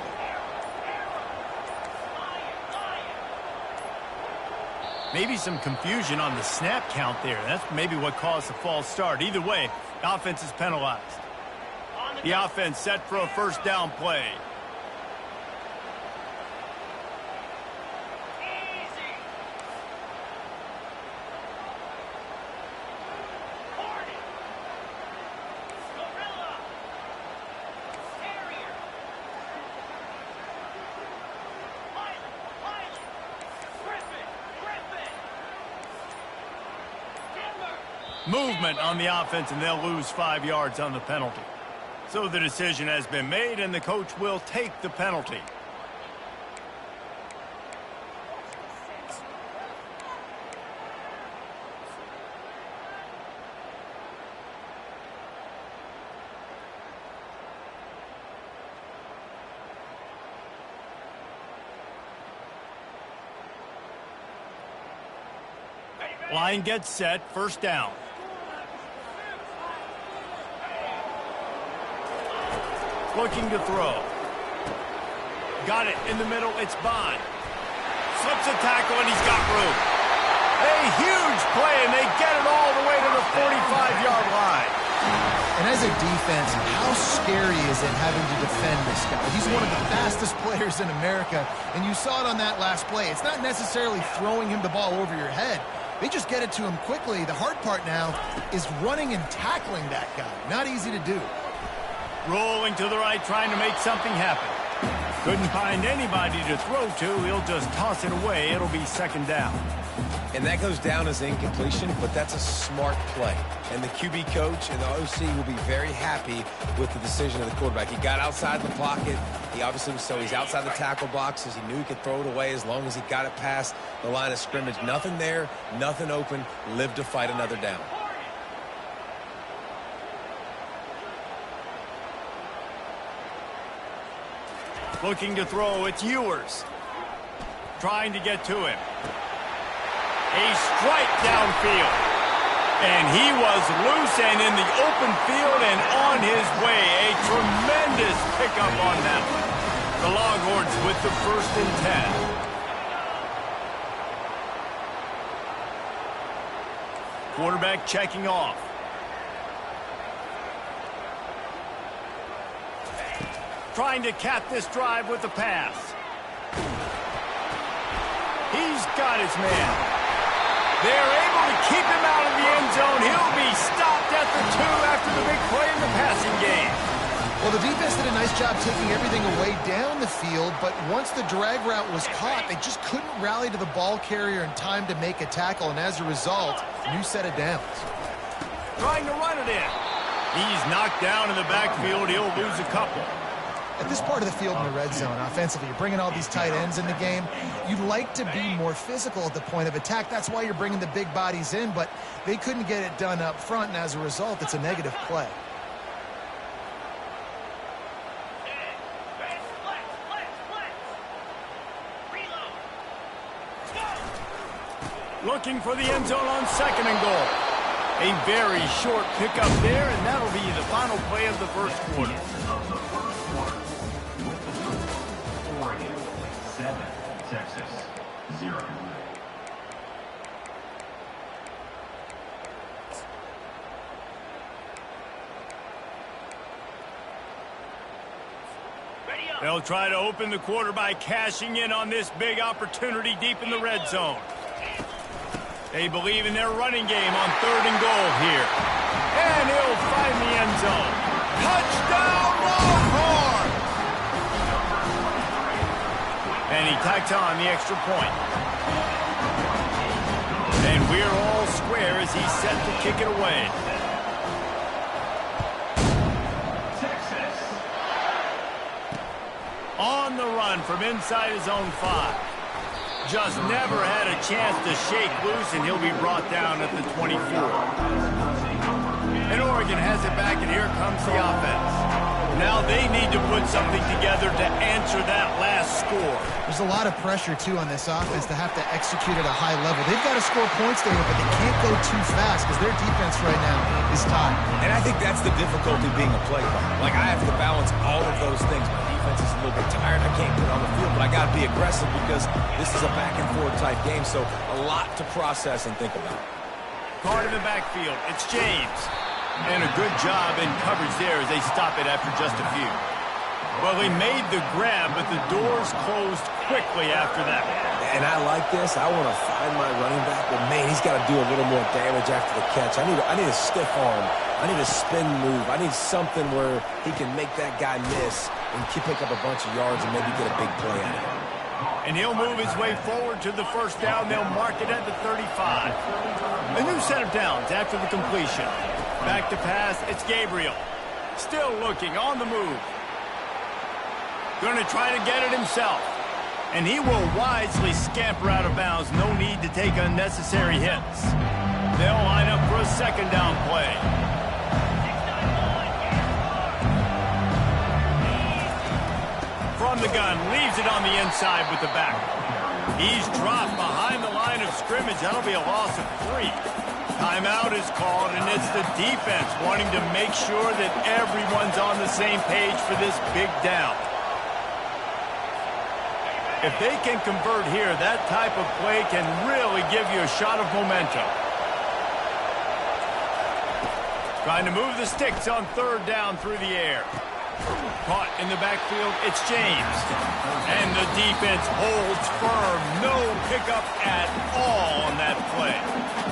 A: Maybe some confusion on the snap count there. That's maybe what caused the false start. Either way, the offense is penalized. The offense set for a first down play. Movement on the offense, and they'll lose 5 yards on the penalty. So the decision has been made, and the coach will take the penalty. Line gets set, first down. Looking to throw. Got it in the middle. It's Bond. Slips a tackle, and he's got room. A huge play, and they get it all the way to the 45-yard line.
C: And as a defense, how scary is it having to defend this guy? He's one of the fastest players in America, and you saw it on that last play. It's not necessarily throwing him the ball over your head. They just get it to him quickly. The hard part now is running and tackling that guy. Not easy to do.
A: Rolling to the right, trying to make something happen. Couldn't find anybody to throw to. He'll just toss it away. It'll be second down.
E: And that goes down as incompletion, but that's a smart play. And the QB coach and the OC will be very happy with the decision of the quarterback. He got outside the pocket. He obviously was, so he's outside the tackle boxes. He knew he could throw it away as long as he got it past the line of scrimmage. Nothing there, nothing open. Lived to fight another down.
A: Looking to throw, it's Ewers. Trying to get to him. A strike downfield. And he was loose and in the open field and on his way. A tremendous pickup on that one. The Longhorns with the 1st and 10. Quarterback checking off. Trying to cap this drive with the pass. He's got his man. They're able to keep him out of the end zone. He'll be stopped at the 2 after the big play in the passing game.
C: Well, the defense did a nice job taking everything away down the field, but once the drag route was caught, they just couldn't rally to the ball carrier in time to make a tackle, and as a result, new set of downs.
A: Trying to run it in. He's knocked down in the backfield. He'll lose a couple.
C: At this part of the field in the red zone, offensively, you're bringing all these tight ends in the game. You'd like to be more physical at the point of attack. That's why you're bringing the big bodies in, but they couldn't get it done up front, and as a result, it's a negative play.
A: Looking for the end zone on 2nd and goal. A very short pickup there, and that'll be the final play of the first quarter.
D: Oregon 7, Texas 0.
A: They'll try to open the quarter by cashing in on this big opportunity deep in the red zone. They believe in their running game on 3rd and goal here. And he'll find the end zone. Touchdown, Longhorn! And he tacks on the extra point. And we're all square as he's set to kick it away.
D: Texas.
A: On the run from inside his own 5. just never had a chance to shake loose, and he'll be brought down at the 24. And Oregon has it back, and here comes the offense. Now they need to put something together to answer that last score.
C: There's a lot of pressure, too, on this offense to have to execute at a high level. They've got to score points there, but they can't go too fast because their defense right now is tied.
E: And I think that's the difficulty being a play caller. Like, I have to balance all of those things. My defense is a little bit tired. I can't get on the field, but I got to be aggressive because this is a back-and-forth type game, so a lot to process and think about.
A: Card in the backfield. It's James. And a good job in coverage there as they stop it after just a few. Well, he made the grab, but the doors closed quickly after that.
E: And I like this. I want to find my running back, but, man, he's got to do a little more damage after the catch. I need a stiff arm. I need a spin move. I need something where he can make that guy miss and pick up a bunch of yards and maybe get a big play out of it.
A: And he'll move his way forward to the first down. They'll mark it at the 35. A new set of downs after the completion. Back to pass, it's Gabriel. Still looking, on the move. Going to try to get it himself. And he will wisely scamper out of bounds. No need to take unnecessary hits. They'll line up for a second down play. From the gun, leaves it on the inside with the back. He's dropped behind the line of scrimmage. That'll be a loss of 3. Timeout is called, and it's the defense wanting to make sure that everyone's on the same page for this big down. If they can convert here, that type of play can really give you a shot of momentum. Trying to move the sticks on third down through the air. Caught in the backfield, it's James. And the defense holds firm. No pickup at all on that play.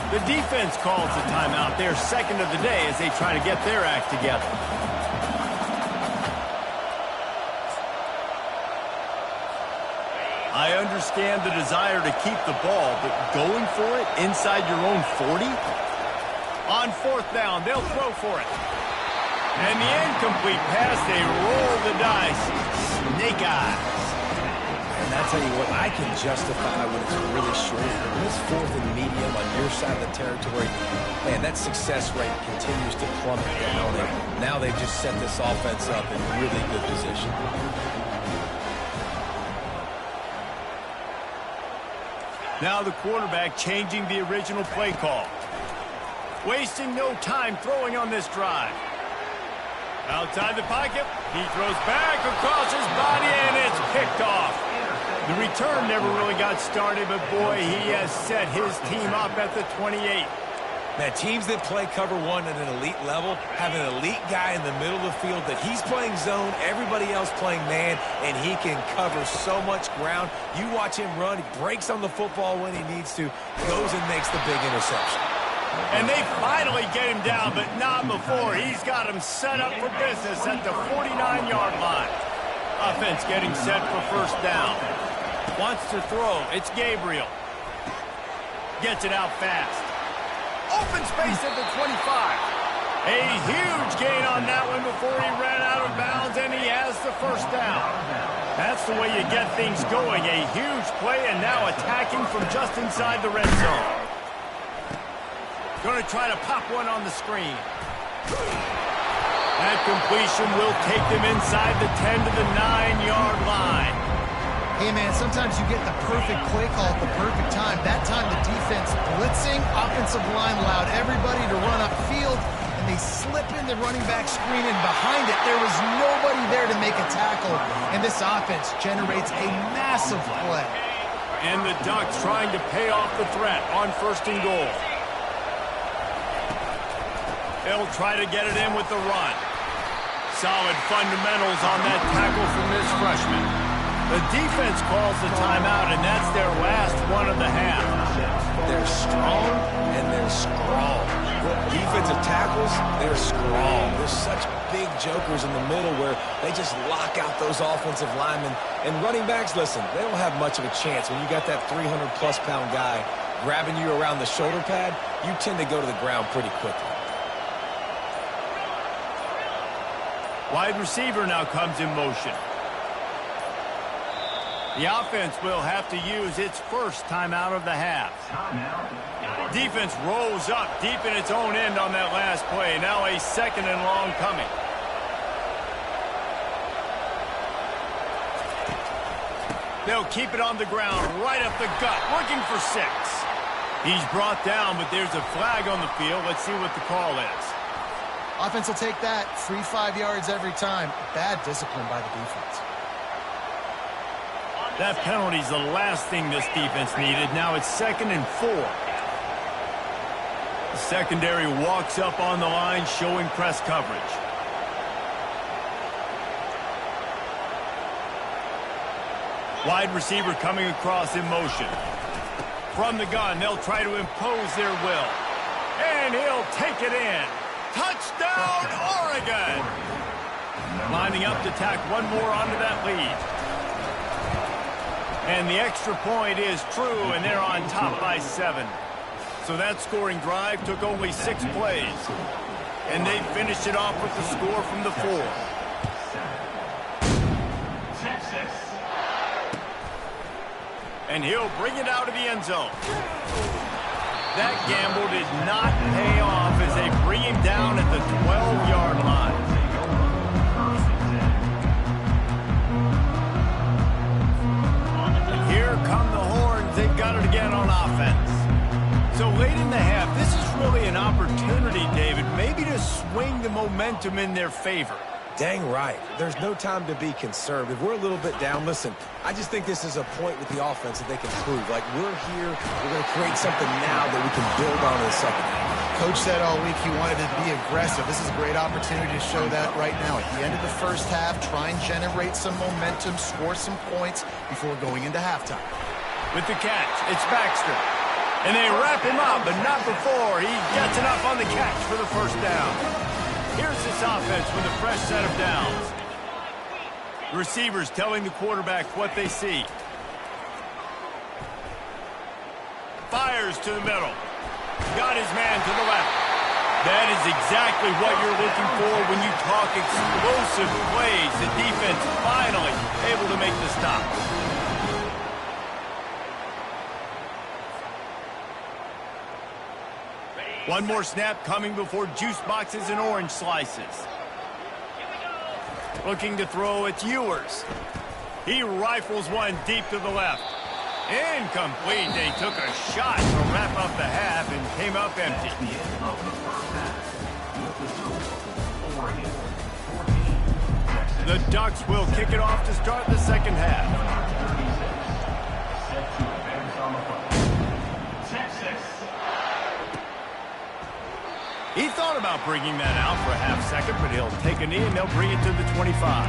A: The defense calls the timeout. They're second of the day as they try to get their act together. I understand the desire to keep the ball, but going for it inside your own 40? On fourth down, they'll throw for it. And the incomplete pass, they roll the dice. Snake eyes.
E: And I tell you what, I can justify when it's really short. When it's fourth and medium on your side of the territory, man, that success rate continues to plummet down. And now they've just set this offense up in really good position.
A: Now the quarterback changing the original play call. Wasting no time throwing on this drive. Outside the pocket, he throws back across his body, and it's picked off. The return never really got started, but boy, he has set his team up at the 28.
E: Man, teams that play cover one at an elite level have an elite guy in the middle of the field that he's playing zone, everybody else playing man, and he can cover so much ground. You watch him run, he breaks on the football when he needs to, goes and makes the big interception.
A: And they finally get him down, but not before. He's got him set up for business at the 49-yard line. Offense getting set for first down. Wants to throw. It's Gabriel. Gets it out fast. Open space at the 25. A huge gain on that one before he ran out of bounds, and he has the first down. That's the way you get things going. A huge play, and now attacking from just inside the red zone. Going to try to pop one on the screen. That completion will take them inside the 10 to the 9-yard line.
C: Hey, man, sometimes you get the perfect play call at the perfect time. That time the defense blitzing, offensive line allowed everybody to run upfield, and they slip in the running back screen, and behind it there was nobody there to make a tackle, and this offense generates a massive play.
A: And the Ducks trying to pay off the threat on first and goal. They'll try to get it in with the run. Solid fundamentals on that tackle from this freshman. The defense calls the timeout, and that's their last one of the half.
E: They're strong, and they're strong. Defensive tackles, they're strong. There's such big jokers in the middle where they just lock out those offensive linemen. And running backs, listen, they don't have much of a chance. When you got that 300-plus pound guy grabbing you around the shoulder pad, you tend to go to the ground pretty quickly.
A: Wide receiver now comes in motion. The offense will have to use its first timeout of the half. Defense rolls up deep in its own end on that last play. Now a second and long coming. They'll keep it on the ground, right up the gut, looking for 6. He's brought down, but there's a flag on the field. Let's see what the call is.
C: Offense will take that. Free 5 yards every time. Bad discipline by the defense.
A: That penalty's the last thing this defense needed. Now it's 2nd and 4. The secondary walks up on the line, showing press coverage. Wide receiver coming across in motion. From the gun, they'll try to impose their will. And he'll take it in. Touchdown, Oregon! Lining up to tack one more onto that lead. And the extra point is true, and they're on top by 7. So that scoring drive took only 6 plays. And they finished it off with the score from the 4. And he'll bring it out of the end zone. That gamble did not pay off as they bring him down at the 12-yard line. And here come the horns. They've got it again on offense. So late in the half, this is really an opportunity, David, maybe to swing the momentum in their favor.
E: Dang right. There's no time to be concerned. If we're a little bit down, listen, I just think this is a point with the offense that they can prove. Like, we're here, we're going to create something now that we can build on in the second half.
C: Coach said all week he wanted to be aggressive. This is a great opportunity to show that right now. At the end of the first half, try and generate some momentum, score some points before going into halftime.
A: With the catch, it's Baxter. And they wrap him up, but not before he gets enough on the catch for the first down. Here's this offense with a fresh set of downs. Receivers telling the quarterback what they see. Fires to the middle. Got his man to the left. That is exactly what you're looking for when you talk explosive plays. The defense finally able to make the stop. One more snap coming before juice boxes and orange slices. Looking to throw, it's Ewers. He rifles one deep to the left. Incomplete. They took a shot to wrap up the half and came up empty. The Ducks will kick it off to start the second half. He thought about bringing that out for a half second, but he'll take a knee and they'll bring it to the 25.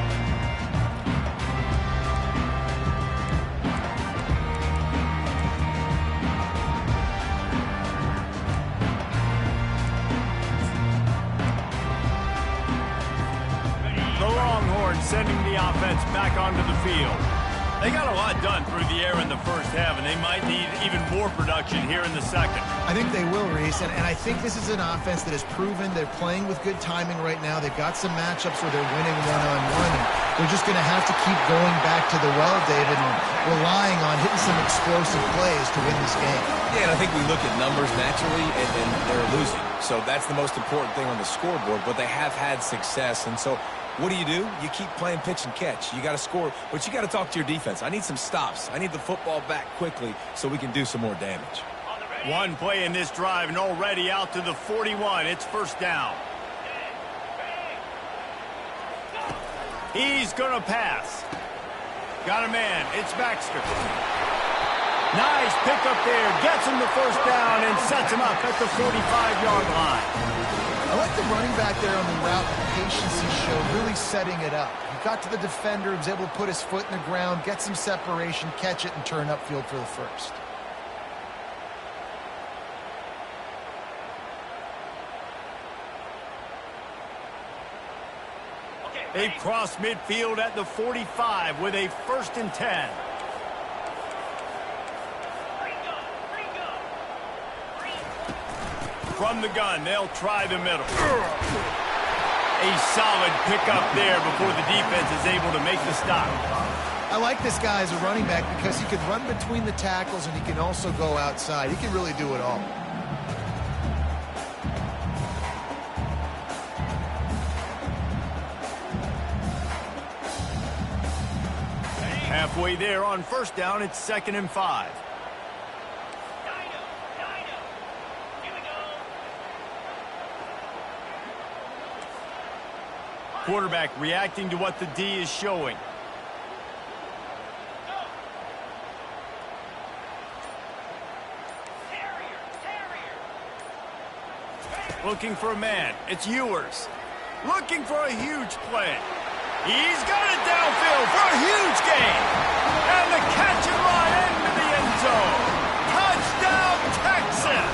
A: The Longhorns sending the offense back onto the field. They got a lot done through the air in the first half, and they might need even more production here in the second.
C: I think they will, Reese, and I think this is an offense that has proven they're playing with good timing right now. They've got some matchups where they're winning one-on-one, and they're just going to have to keep going back to the well, David, and relying on hitting some explosive plays to win this game.
E: Yeah, and I think we look at numbers naturally, and they're losing. So that's the most important thing on the scoreboard, but they have had success, and so what do? You keep playing pitch and catch. You got to score, but you got to talk to your defense. I need some stops. I need the football back quickly so we can do some more damage.
A: One play in this drive and already out to the 41. It's first down. He's going to pass. Got a man. It's Baxter. Nice pickup there. Gets him the first down and sets him up at the 45-yard line.
C: I like the running back there on the route, the patience he showed, really setting it up. He got to the defender, was able to put his foot in the ground, get some separation, catch it, and turn upfield for the first.
A: They cross midfield at the 45 with a 1st and 10. From the gun, they'll try the middle. A solid pickup there before the defense is able to make the stop.
C: I like this guy as a running back because he can run between the tackles and he can also go outside. He can really do it all.
A: Halfway there on first down, it's 2nd and 5. Quarterback reacting to what the D is showing. Looking for a man. It's Ewers. Looking for a huge play. He's got it downfield for a huge gain. And the catch and run into the end zone. Touchdown, Texas!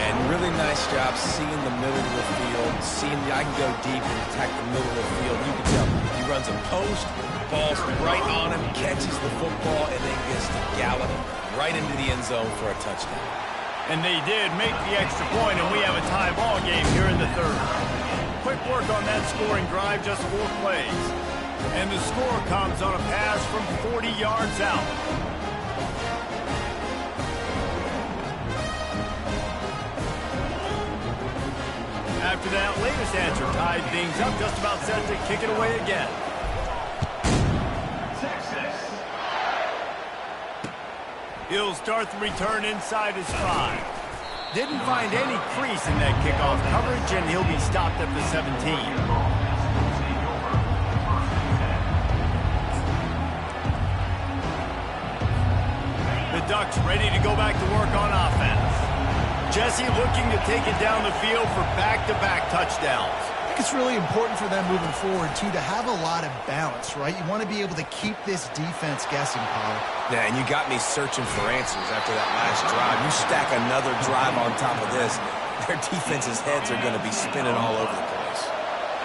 E: And really nice job seeing the middle of the field, seeing I can go deep and attack the middle of the field. You can tell he runs a post, ball's right on him, catches the football, and then gets to gallop right into the end zone for a touchdown.
A: And they did make the extra point, and we have a tie ball game here in the 3rd. Quick work on that scoring drive, just 4 plays. And the score comes on a pass from 40 yards out. After that latest answer tied things up, just about set to kick it away again. He'll start the return inside his 5. Didn't find any crease in that kickoff coverage, and he'll be stopped at the 17. The Ducks ready to go back to work on offense. Jesse looking to take it down the field for back-to-back touchdowns.
C: I think it's really important for them moving forward, too, to have a lot of balance, right? You want to be able to keep this defense guessing, Paul.
E: Yeah, and you got me searching for answers after that last drive. You stack another drive on top of this, their defense's heads are going to be spinning all over the place.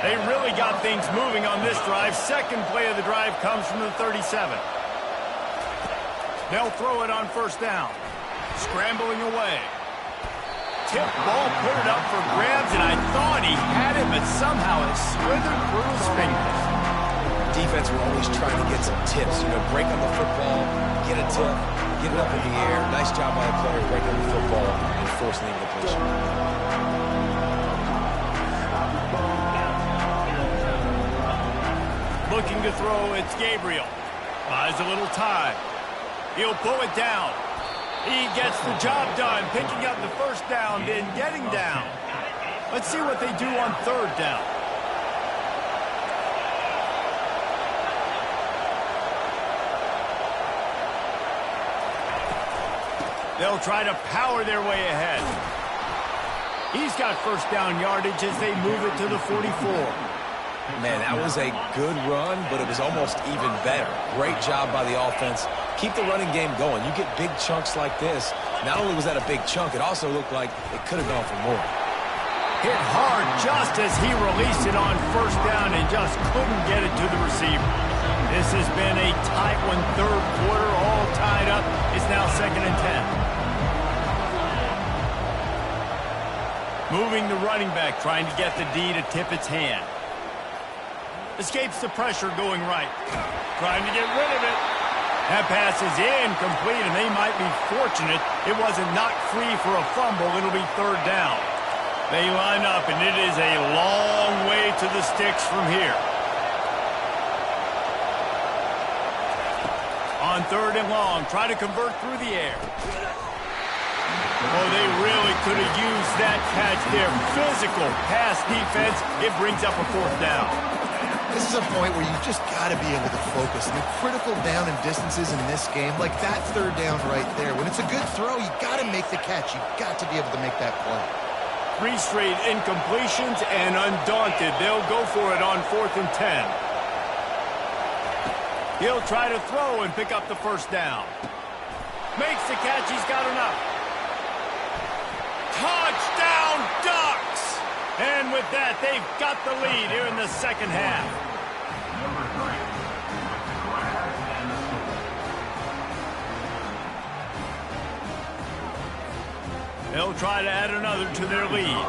A: They really got things moving on this drive. Second play of the drive comes from the 37. They'll throw it on first down. Scrambling away. Tip ball, put it up for grabs, and I thought he had it, but somehow it slithered through his fingers.
E: Defense were always trying to get some tips, break on the football, get a tip, get it up in the air. Nice job by the player breaking the football and forcing the incompletion.
A: Looking to throw, it's Gabriel. Buys a little time. He'll pull it down. He gets the job done, picking up the first down, then getting down. Let's see what they do on third down. They'll try to power their way ahead. He's got first down yardage as they move it to the 44.
E: Man, that was a good run, but it was almost even better. Great job by the offense. Keep the running game going. You get big chunks like this. Not only was that a big chunk, it also looked like it could have gone for more.
A: Hit hard just as he released it on first down and just couldn't get it to the receiver. This has been a tight one, third quarter, all tied up. It's now 2nd and 10. Moving the running back, trying to get the D to tip its hand. Escapes the pressure going right. Trying to get rid of it. That pass is incomplete, and they might be fortunate it wasn't knocked free for a fumble. It'll be third down. They line up, and it is a long way to the sticks from here. On third and long, try to convert through the air. Oh, they really could have used that catch there. Physical pass defense. It brings up a fourth down.
C: This is a point where you just got to be able to focus. The critical down and distances in this game, like that third down right there. When it's a good throw, you got to make the catch. You got to be able to make that play.
A: 3 straight incompletions, and undaunted, they'll go for it on 4th and 10. He'll try to throw and pick up the first down. Makes the catch. He's got enough. Touchdown, Ducks! And with that, they've got the lead here in the second half. They'll try to add another to their lead.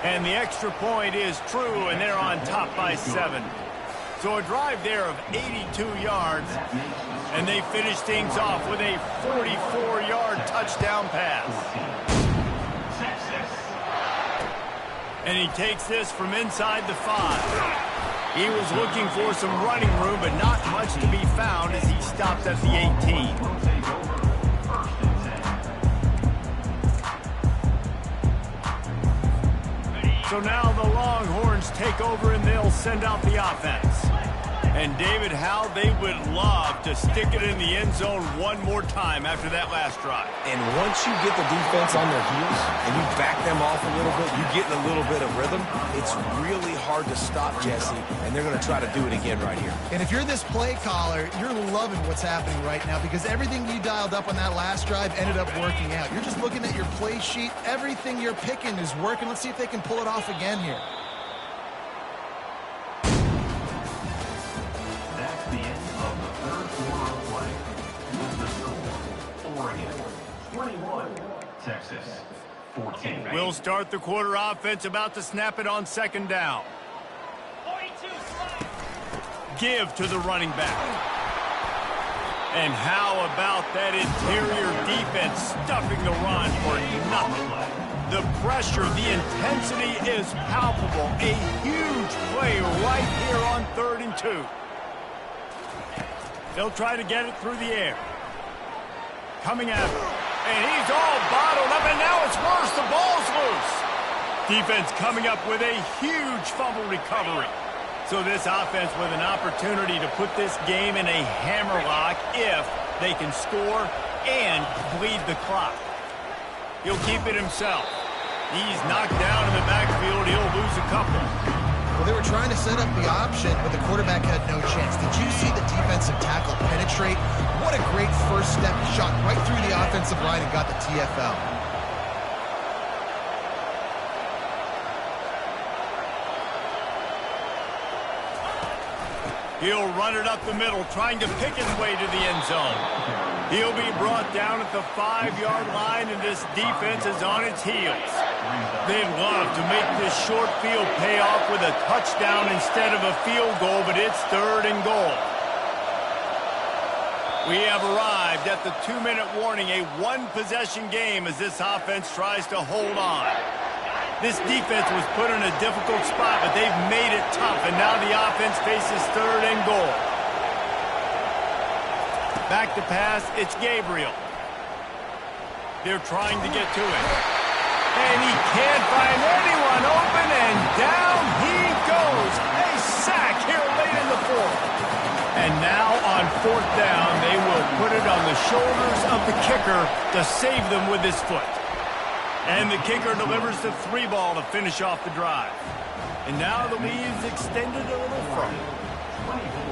A: And the extra point is true, and they're on top by 7. So a drive there of 82 yards, and they finish things off with a 44-yard touchdown pass. And he takes this from inside the 5. He was looking for some running room, but not much to be found as he stopped at the 18. So now the Longhorns take over and they'll send out the offense. And David, how they would love to stick it in the end zone one more time after that last drive.
E: And once you get the defense on their heels and you back them off a little bit, you get in a little bit of rhythm, it's really hard to stop, Jesse, and they're going to try to do it again right here.
C: And if you're this play caller, you're loving what's happening right now because everything you dialed up on that last drive ended up working out. You're just looking at your play sheet. Everything you're picking is working. Let's see if they can pull it off again here.
D: That's the end of the third quarter of play. With the score, Oregon 21, Texas 14.
A: We'll start the quarter offense, about to snap it on second down. Give to the running back. And how about that interior defense stuffing the run for nothing? The pressure, the intensity is palpable. A huge play right here on 3rd and 2. They'll try to get it through the air. Coming at him. And he's all bottled up, and now it's worse. The ball's loose. Defense coming up with a huge fumble recovery. So this offense with an opportunity to put this game in a hammerlock if they can score and bleed the clock. He'll keep it himself. He's knocked down in the backfield. He'll lose a couple.
C: Well, they were trying to set up the option, but the quarterback had no chance. Did you see the defensive tackle penetrate? What a great first step. He shot right through the offensive line and got the TFL.
A: He'll run it up the middle, trying to pick his way to the end zone. He'll be brought down at the 5-yard line, and this defense is on its heels. They'd love to make this short field pay off with a touchdown instead of a field goal, but it's 3rd and goal. We have arrived at the 2-minute warning, a one-possession game as this offense tries to hold on. This defense was put in a difficult spot, but they've made it tough, and now the offense faces 3rd and goal. Back to pass, it's Gabriel. They're trying to get to it. And he can't find anyone open, and down he goes. A sack here late in the 4th. And now on 4th down, they will put it on the shoulders of the kicker to save them with his foot. And the kicker delivers the 3-ball to finish off the drive. And now the lead's extended a little further.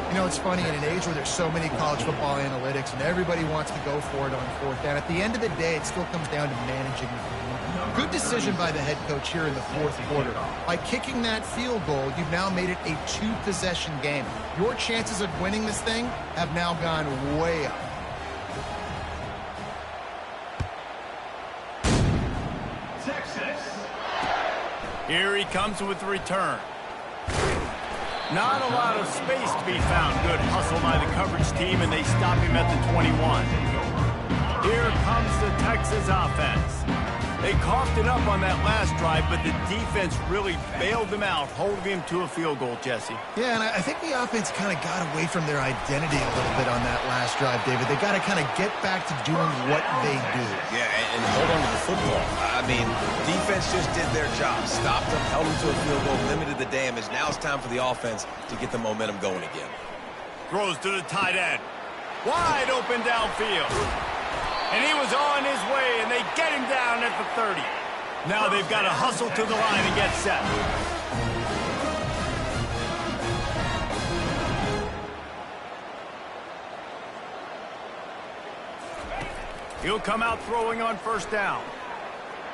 C: You know, it's funny, in an age where there's so many college football analytics and everybody wants to go for it on 4th down, at the end of the day, it still comes down to managing the game. Good decision by the head coach here in the 4th quarter. By kicking that field goal, you've now made it a 2-possession game. Your chances of winning this thing have now gone way up.
A: Here he comes with the return. Not a lot of space to be found. Good hustle by the coverage team, and they stop him at the 21. Here comes the Texas offense. They coughed it up on that last drive, but the defense really bailed them out, holding him to a field goal, Jesse.
C: Yeah, and I think the offense kind of got away from their identity a little bit on that last drive, David. They got to kind of get back to doing what they do.
E: Yeah, and hold on to the football. I mean, defense just did their job. Stopped them, held them to a field goal, limited the damage. Now it's time for the offense to get the momentum going again.
A: Throws to the tight end. Wide open downfield. And he was on his way, and they get him down at the 30. Now they've got to hustle to the line and get set. He'll come out throwing on 1st down.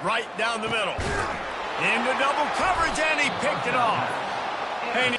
A: Right down the middle. Into double coverage, and he picked it off. And